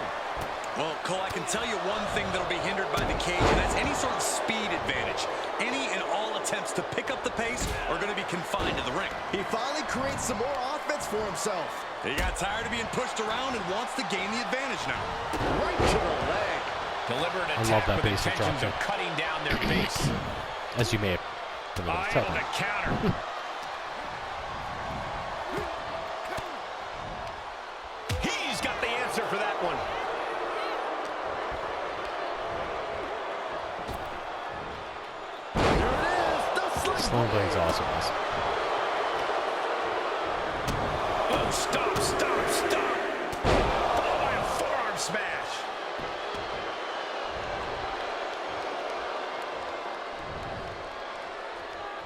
[SPEAKER 5] Well, Cole, I can tell you one thing that'll be hindered by the cage, and that's any sort of speed advantage. Any and all attempts to pick up the pace are going to be confined to the ring.
[SPEAKER 4] He finally creates some more offense for himself.
[SPEAKER 5] He got tired of being pushed around and wants to gain the advantage now.
[SPEAKER 4] Right to the leg.
[SPEAKER 2] Deliberate
[SPEAKER 1] I love
[SPEAKER 2] attack
[SPEAKER 1] that
[SPEAKER 2] with
[SPEAKER 1] basic drop
[SPEAKER 2] intentions of
[SPEAKER 1] kick.
[SPEAKER 2] cutting down their base.
[SPEAKER 1] As you may have been able to tell.
[SPEAKER 2] Able to counter. He's got the answer for that one.
[SPEAKER 1] Sling Blade's awesome.
[SPEAKER 2] Oh, stop, stop, stop. Oh, by a forearm smash.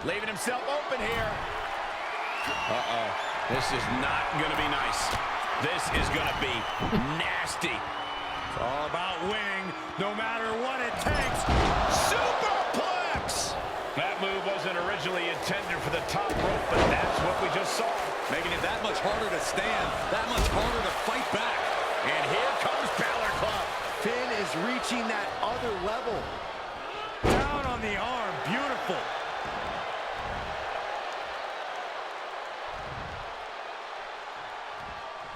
[SPEAKER 2] Leaving himself open here. Uh-oh. This is not going to be nice. This is going to be nasty.
[SPEAKER 5] It's all about winning, no matter what it takes.
[SPEAKER 2] Superplex! That move wasn't originally intended for the top rope, but that's what we just saw.
[SPEAKER 5] Making it that much harder to stand, that much harder to fight back.
[SPEAKER 2] And here comes Balor Club.
[SPEAKER 4] Finn is reaching that other level.
[SPEAKER 5] Down on the arm, beautiful.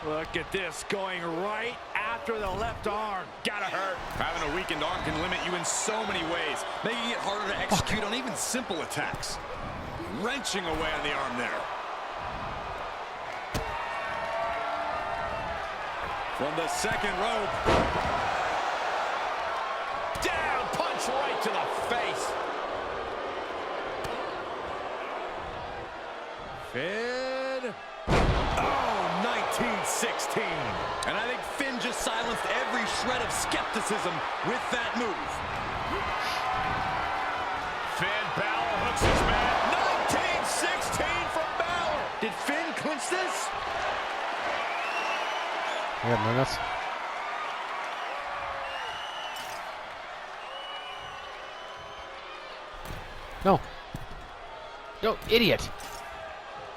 [SPEAKER 5] Look at this, going right after the left arm. Gotta hurt. Having a weakened arm can limit you in so many ways, making it harder to execute on even simple attacks. Wrenching away on the arm there. From the second rope.
[SPEAKER 2] Down, punch right to the face.
[SPEAKER 5] Finn. Oh, 1916. And I think Finn just silenced every shred of skepticism with that move.
[SPEAKER 2] Finn Balor hooks his man. 1916 from Balor.
[SPEAKER 4] Did Finn clinch this?
[SPEAKER 1] Yeah, man, that's... No. No, idiot.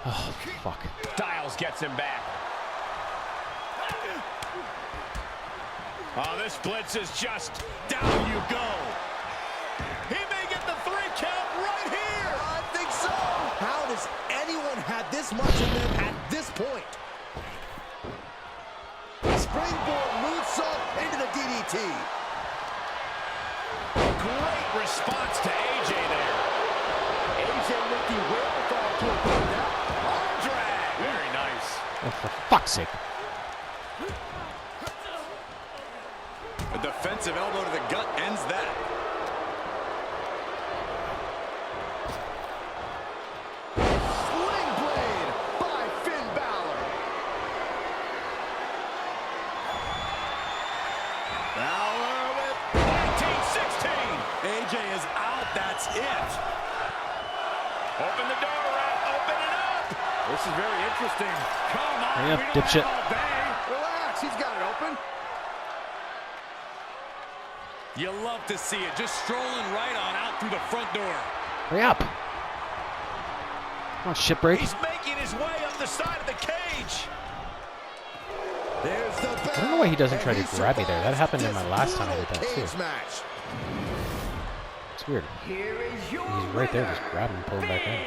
[SPEAKER 1] Oh, fuck.
[SPEAKER 2] Styles gets him back. Oh, this blitz is just down you go. He may get the 3 count right here.
[SPEAKER 4] I think so. How does anyone have this much in them at this point? Springboard moonsault into the DDT.
[SPEAKER 2] Great response to AJ there.
[SPEAKER 4] AJ with the wherewithal to avoid that.
[SPEAKER 2] Arm drag. Very nice.
[SPEAKER 1] Oh, for fuck's sake.
[SPEAKER 5] A defensive elbow to the gut ends that.
[SPEAKER 4] Sling blade by Finn Balor. Balor with
[SPEAKER 2] 1916.
[SPEAKER 5] AJ is out, that's it.
[SPEAKER 2] Open the door, Rat. Open it up.
[SPEAKER 5] This is very interesting. Come on,
[SPEAKER 1] Hurry up,
[SPEAKER 5] we don't
[SPEAKER 1] dipshit.
[SPEAKER 5] have all day.
[SPEAKER 4] relax. He's got it open.
[SPEAKER 5] You love to see it, just strolling right on out through the front door.
[SPEAKER 1] Hurry up. Come on, shit break.
[SPEAKER 2] He's making his way up the side of the cage.
[SPEAKER 4] There's the bell.
[SPEAKER 1] I don't know why he doesn't try to
[SPEAKER 4] And he
[SPEAKER 1] grab me there. That happened in
[SPEAKER 4] survives
[SPEAKER 1] my last time I
[SPEAKER 4] this
[SPEAKER 1] did that,
[SPEAKER 4] brutal
[SPEAKER 1] too.
[SPEAKER 4] cage match.
[SPEAKER 1] It's weird.
[SPEAKER 3] Here is your
[SPEAKER 1] He's right there,
[SPEAKER 3] winner,
[SPEAKER 1] just grabbing and pulling back in.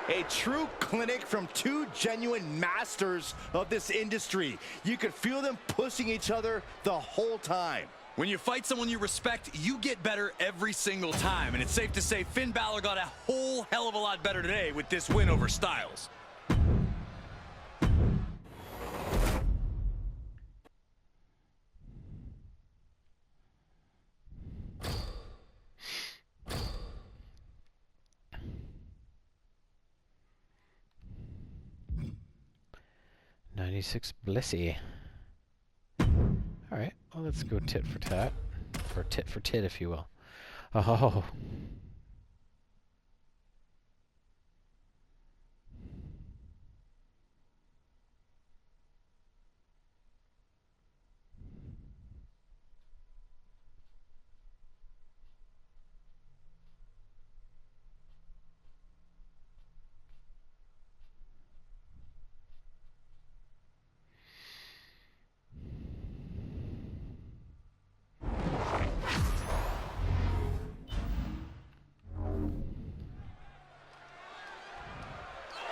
[SPEAKER 4] A true clinic from two genuine masters of this industry. You could feel them pushing each other the whole time.
[SPEAKER 5] When you fight someone you respect, you get better every single time. And it's safe to say Finn Balor got a whole hell of a lot better today with this win over Styles.
[SPEAKER 1] '96 Blissey. All right, well, let's go tit for tat, or tit for tit, if you will. Oh.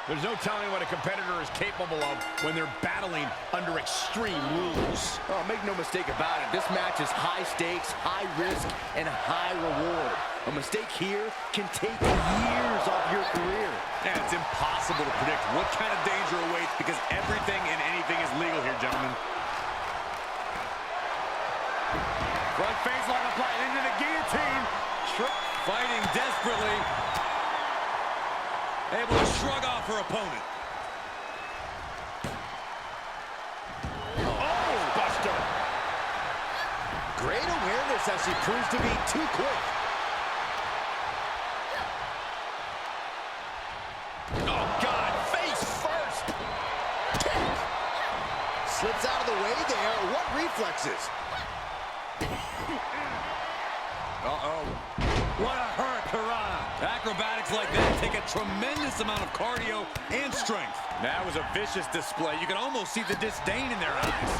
[SPEAKER 2] There's no telling what a competitor is capable of when they're battling under extreme rules.
[SPEAKER 4] Oh, make no mistake about it. This match is high stakes, high risk, and high reward. A mistake here can take years off your career.
[SPEAKER 5] And it's impossible to predict what kind of danger awaits because everything and anything is legal here, gentlemen. Front face lock applied into the guillotine. Fighting desperately. Able to shrug off her opponent.
[SPEAKER 2] Oh, buster.
[SPEAKER 4] Great awareness as she proves to be too quick.
[SPEAKER 2] Oh, God, face first. Kick.
[SPEAKER 4] Slips out of the way there. What reflexes?
[SPEAKER 5] Uh-oh. What a hurricanrana. Acrobatics like that take a tremendous amount of cardio and strength. That was a vicious display. You can almost see the disdain in their eyes.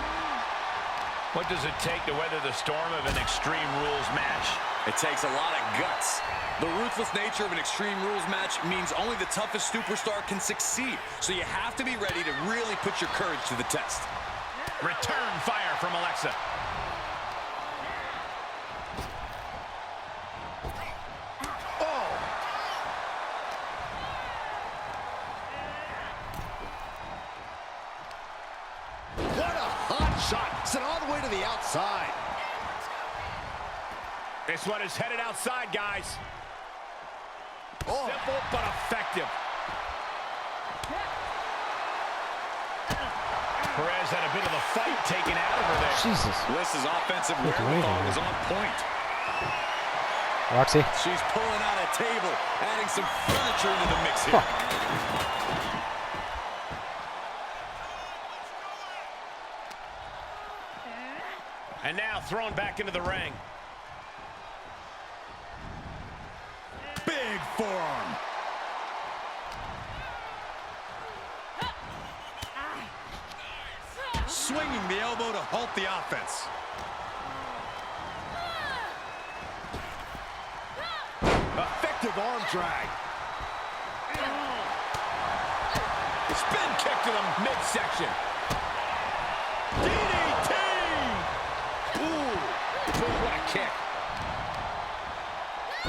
[SPEAKER 2] What does it take to weather the storm of an Extreme Rules match?
[SPEAKER 5] It takes a lot of guts. The ruthless nature of an Extreme Rules match means only the toughest superstar can succeed. So you have to be ready to really put your courage to the test.
[SPEAKER 2] Return fire from Alexa.
[SPEAKER 4] Shot sent all the way to the outside.
[SPEAKER 2] This one is headed outside, guys.
[SPEAKER 4] Oh.
[SPEAKER 2] Simple but effective. Perez had a bit of a fight taken out of her there.
[SPEAKER 1] Jesus.
[SPEAKER 5] Bliss's offensive
[SPEAKER 1] What's
[SPEAKER 5] wherewithal
[SPEAKER 1] waiting?
[SPEAKER 5] was on point.
[SPEAKER 1] Roxy.
[SPEAKER 5] She's pulling out a table, adding some furniture into the mix here.
[SPEAKER 2] And now thrown back into the ring.
[SPEAKER 5] Big forearm. Swinging the elbow to halt the offense.
[SPEAKER 4] Effective arm drag.
[SPEAKER 2] Spin kick to the midsection. DDT! Ooh, boy, what a kick.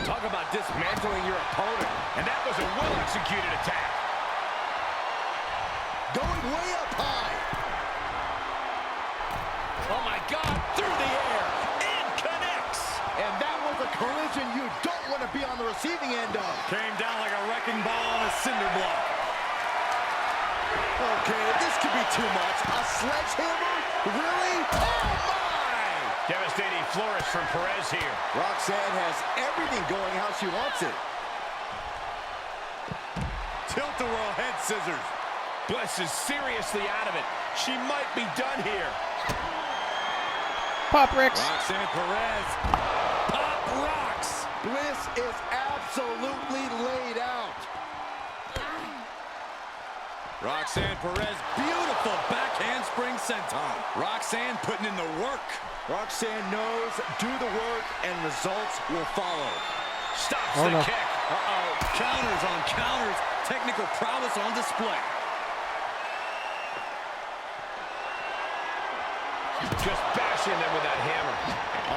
[SPEAKER 2] Talk about dismantling your opponent. And that was a well-executed attack.
[SPEAKER 4] Going way up high.
[SPEAKER 2] Oh, my God, through the air. And connects.
[SPEAKER 4] And that was a collision you don't want to be on the receiving end of.
[SPEAKER 5] Came down like a wrecking ball on a cinder block.
[SPEAKER 4] Okay, this could be too much. A sledgehammer? Really? Oh, my!
[SPEAKER 2] Devastating flourish from Perez here.
[SPEAKER 4] Roxanne has everything going how she wants it.
[SPEAKER 5] Tilt-a-whirl head scissors.
[SPEAKER 2] Bliss is seriously out of it. She might be done here.
[SPEAKER 1] Pop Ricks.
[SPEAKER 5] Roxanne Perez. Pop rocks.
[SPEAKER 4] Bliss is absolutely laid out.
[SPEAKER 5] Roxanne Perez, beautiful backhand spring senton. Roxanne putting in the work.
[SPEAKER 4] Roxanne knows, do the work, and results will follow.
[SPEAKER 2] Stops
[SPEAKER 1] Oh,
[SPEAKER 2] the
[SPEAKER 1] no.
[SPEAKER 2] kick.
[SPEAKER 5] Uh-oh, counters on counters. Technical prowess on display.
[SPEAKER 2] Just bashing them with that hammer.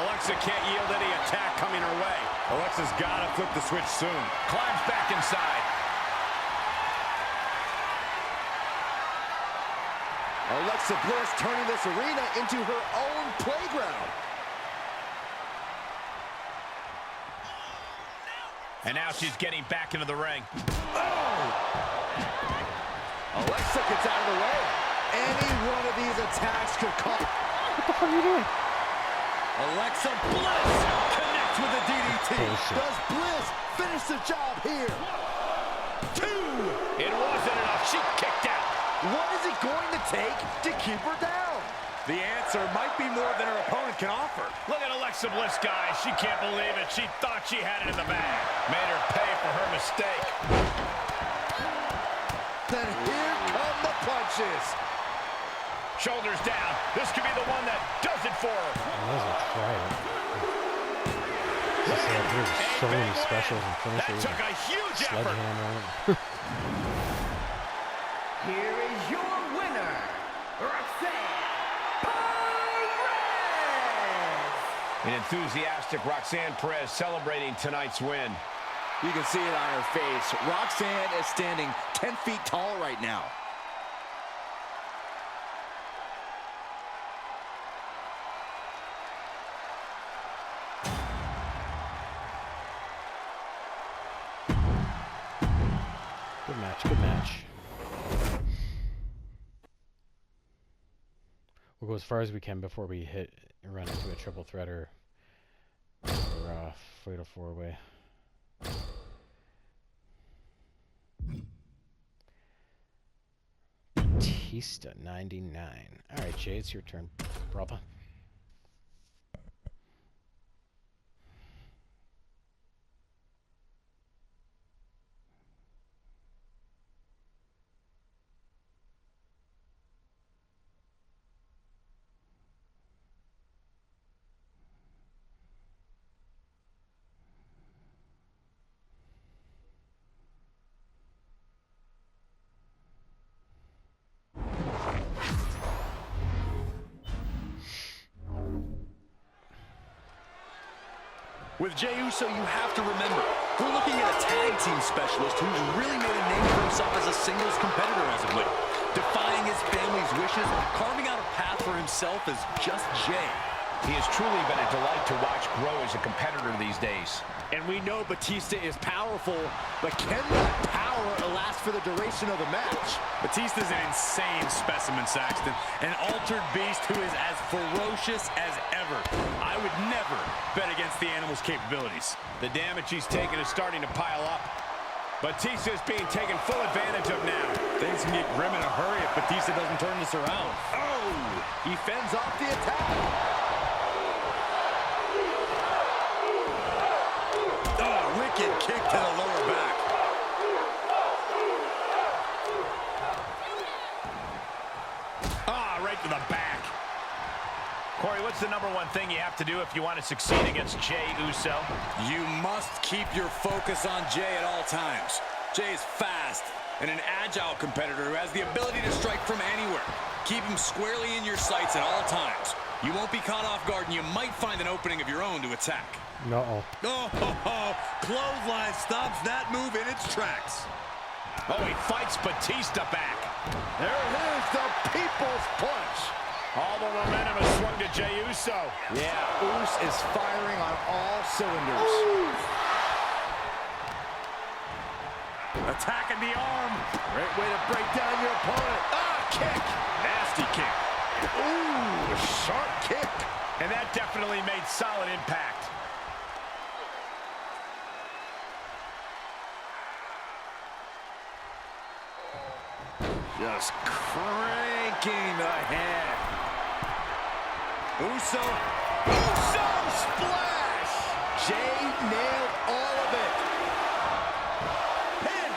[SPEAKER 2] Alexa can't yield any attack coming her way.
[SPEAKER 5] Alexa's got to flip the switch soon.
[SPEAKER 2] Climbs back inside.
[SPEAKER 4] Alexa Bliss turning this arena into her own playground.
[SPEAKER 2] And now she's getting back into the ring.
[SPEAKER 4] Alexa gets out of the way. Any one of these attacks could cost.
[SPEAKER 1] What the fuck are you doing?
[SPEAKER 5] Alexa Bliss connects with a DDT.
[SPEAKER 1] Bullshit.
[SPEAKER 4] Does Bliss finish the job here?
[SPEAKER 2] 2. It wasn't enough. She kicked out.
[SPEAKER 4] What is it going to take to keep her down?
[SPEAKER 5] The answer might be more than her opponent can offer.
[SPEAKER 2] Look at Alexa Bliss, guys. She can't believe it. She thought she had it in the bag. Made her pay for her mistake.
[SPEAKER 4] Then here come the punches.
[SPEAKER 2] Shoulders down. This could be the one that does it for her.
[SPEAKER 1] I might as well try it. Just like, there's so many specials and
[SPEAKER 2] That
[SPEAKER 1] finishers.
[SPEAKER 2] took a huge effort.
[SPEAKER 1] Sledgehammer.
[SPEAKER 3] here is your winner, Roxanne Perez!
[SPEAKER 2] An enthusiastic Roxanne Perez celebrating tonight's win.
[SPEAKER 4] You can see it on her face. Roxanne is standing 10 feet tall right now.
[SPEAKER 1] Good match, good match. We'll go as far as we can before we run into a triple threat or fatal four-way. Batista 99. All right, Jay, it's your turn, brother.
[SPEAKER 4] With Jey Uso, you have to remember, we're looking at a tag team specialist who's really made a name for himself as a singles competitor as of late. Defying his family's wishes, carving out a path for himself as just Jey.
[SPEAKER 2] He has truly been a delight to watch grow as a competitor these days.
[SPEAKER 4] And we know Batista is powerful, but can that power last for the duration of the match?
[SPEAKER 6] Batista's an insane specimen, Saxton. An altered beast who is as ferocious as ever. I would never bet against the animal's capabilities.
[SPEAKER 2] The damage he's taken is starting to pile up. Batista is being taken full advantage of now.
[SPEAKER 6] Things can get grim in a hurry if Batista doesn't turn this around.
[SPEAKER 4] Oh, he fends off the attack. Kick to the lower back.
[SPEAKER 2] Right to the back. Corey, what's the #1 thing you have to do if you want to succeed against Jey Uso?
[SPEAKER 6] You must keep your focus on Jey at all times. Jey is fast and an agile competitor who has the ability to strike from anywhere. Keep him squarely in your sights at all times. You won't be caught off guard, and you might find an opening of your own to attack.
[SPEAKER 1] No.
[SPEAKER 6] Oh, clothesline stops that move in its tracks.
[SPEAKER 2] Oh, he fights Batista back.
[SPEAKER 4] There it is, the people's punch.
[SPEAKER 2] All the momentum has swung to Jey Uso.
[SPEAKER 4] Yeah, Uso is firing on all cylinders.
[SPEAKER 6] Attacking the arm.
[SPEAKER 4] Great way to break down your opponent. Kick.
[SPEAKER 6] Nasty kick.
[SPEAKER 4] Ooh, a sharp kick.
[SPEAKER 2] And that definitely made solid impact.
[SPEAKER 4] Just cranking the head.
[SPEAKER 6] Uso
[SPEAKER 4] splash! Jey nailed all of it. Pin!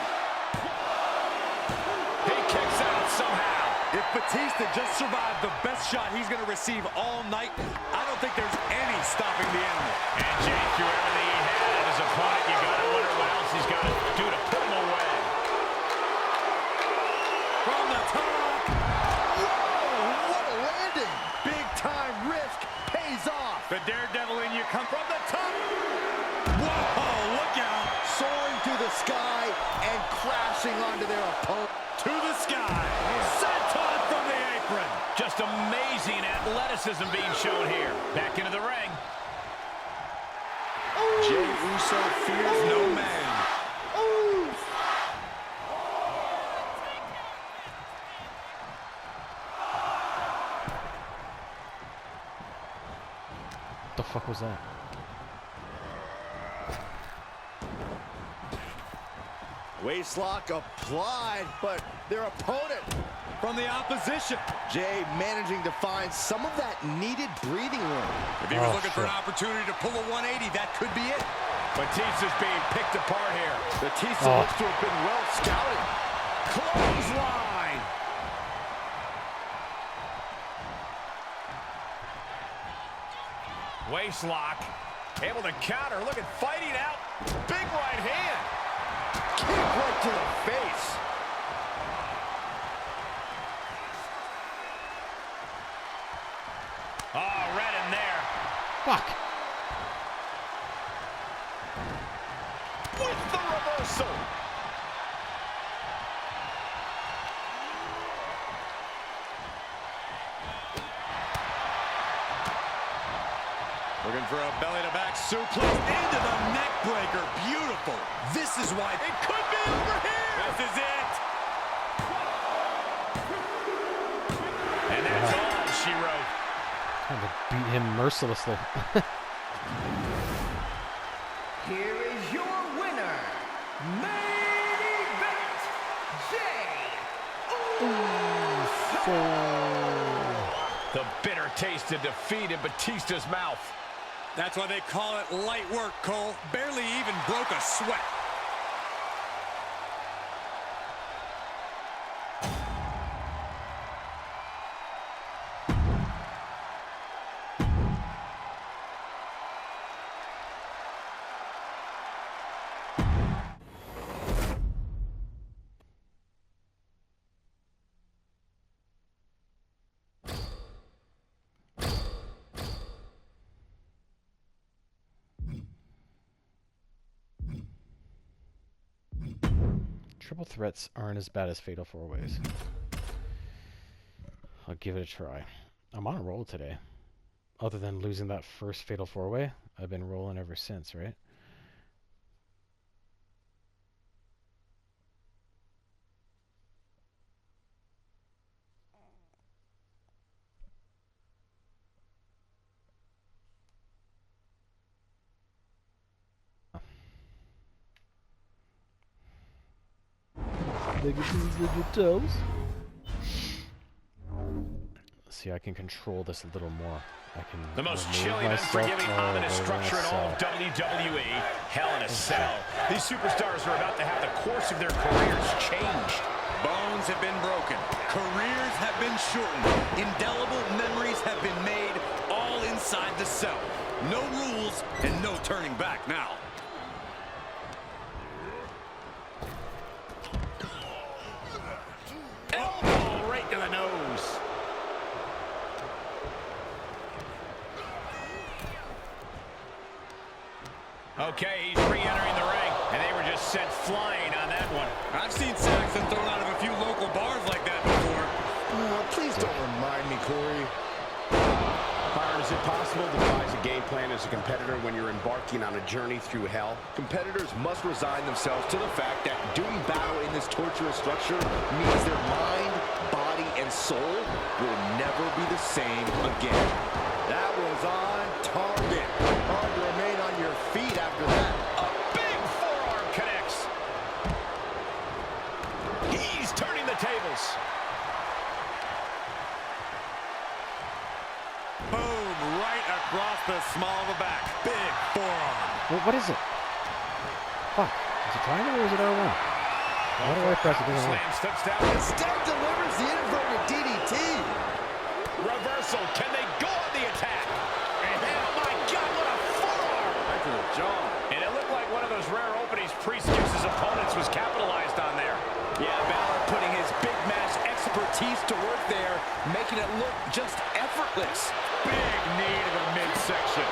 [SPEAKER 2] He kicks out somehow.
[SPEAKER 6] If Batista just survived the best shot he's going to receive all night, I don't think there's any stopping the animal.
[SPEAKER 2] And Jey threw everything he had at his opponent. You got to wonder what else he's got to do to put him away.
[SPEAKER 6] From the top.
[SPEAKER 4] Whoa, what a landing! Big time risk pays off.
[SPEAKER 6] The daredevil in you come from the top. Whoa, look out.
[SPEAKER 4] Soaring through the sky and crashing onto their opponent.
[SPEAKER 6] To the sky. Senton from the apron.
[SPEAKER 2] Just amazing athleticism being shown here. Back into the ring.
[SPEAKER 6] Jey Uso fears no man.
[SPEAKER 1] What the fuck was that?
[SPEAKER 4] Waistlock applied, but their opponent
[SPEAKER 6] From the opposition.
[SPEAKER 4] Jey managing to find some of that needed breathing room.
[SPEAKER 6] If he was looking for an opportunity to pull a 180, that could be it.
[SPEAKER 2] Batista's being picked apart here.
[SPEAKER 4] Batista looks to have been well scouted.
[SPEAKER 2] Clothesline. Waistlock. Able to counter. Look at fighting out. Big right hand.
[SPEAKER 4] Kick right to the face.
[SPEAKER 2] with the reversal.
[SPEAKER 6] Looking for a belly-to-back suplex into the neck breaker. Beautiful. This is why it could be over here. This is it.
[SPEAKER 2] And that's all she wrote.
[SPEAKER 1] Trying to beat him mercilessly.
[SPEAKER 3] Here is your winner, main event, Jey Uso.
[SPEAKER 2] The bitter taste of defeat in Batista's mouth.
[SPEAKER 6] That's why they call it light work, Cole. Barely even broke a sweat.
[SPEAKER 1] Triple threats aren't as bad as fatal four ways. I'll give it a try. I'm on a roll today. Other than losing that first fatal four way, I've been rolling ever since, right? Toes. See, I can control this a little more. I can
[SPEAKER 2] The most
[SPEAKER 1] remove
[SPEAKER 2] chilling,
[SPEAKER 1] myself.
[SPEAKER 2] unforgiving, ominous structure in all of
[SPEAKER 1] cell.
[SPEAKER 2] WWE. Hell in a cell. These superstars are about to have the course of their careers changed.
[SPEAKER 6] Bones have been broken. Careers have been shortened. Indelible memories have been made, all inside the cell. No rules and no turning back now.
[SPEAKER 2] Elbow right to the nose. Okay, he's re-entering the ring, and they were just sent flying on that one.
[SPEAKER 6] I've seen Saxton thrown out of a few local bars like that before.
[SPEAKER 5] Please don't remind me, Corey. Byron, is it possible to devise a game plan as a competitor when you're embarking on a journey through hell?
[SPEAKER 4] Competitors must resign themselves to the fact that doing battle in this torturous structure means their mind, body, and soul will never be the same again. That was on target. Hard to remain on your feet after that.
[SPEAKER 2] A big forearm connects. He's turning the tables.
[SPEAKER 6] Boom, right across the small of the back. Big forearm.
[SPEAKER 1] What is it? Fuck. Is it triangle or is it R1? Why do I press it?
[SPEAKER 2] Slam steps down.
[SPEAKER 4] Instead delivers the inverted DDT.
[SPEAKER 2] Reversal. Can they go on the attack? And oh my God, what a forearm!
[SPEAKER 4] Right to the jaw.
[SPEAKER 2] And it looked like one of those rare openings Priest gives his opponents was capitalized on there.
[SPEAKER 4] Yeah, Balor putting his big match expertise to work there, making it look just effortless.
[SPEAKER 2] Big knee to the midsection.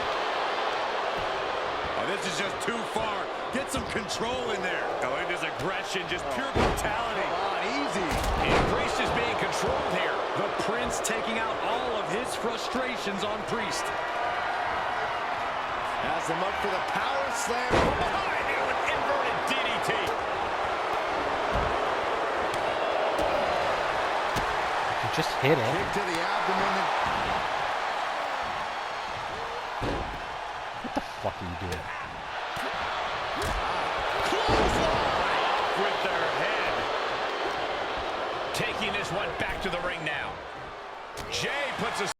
[SPEAKER 6] Oh, this is just too far. Get some control in there. Oh, and his aggression, just pure brutality.
[SPEAKER 4] Come on, easy.
[SPEAKER 2] And Priest is being controlled here.
[SPEAKER 6] The Prince taking out all of his frustrations on Priest.
[SPEAKER 4] Has him up for the power slam.
[SPEAKER 2] Behind you with inverted DDT.
[SPEAKER 1] You just hit it.
[SPEAKER 4] Kick to the abdomen.
[SPEAKER 1] What the fuck are you doing?
[SPEAKER 2] With their head. Taking this one back to the ring now. Jey puts a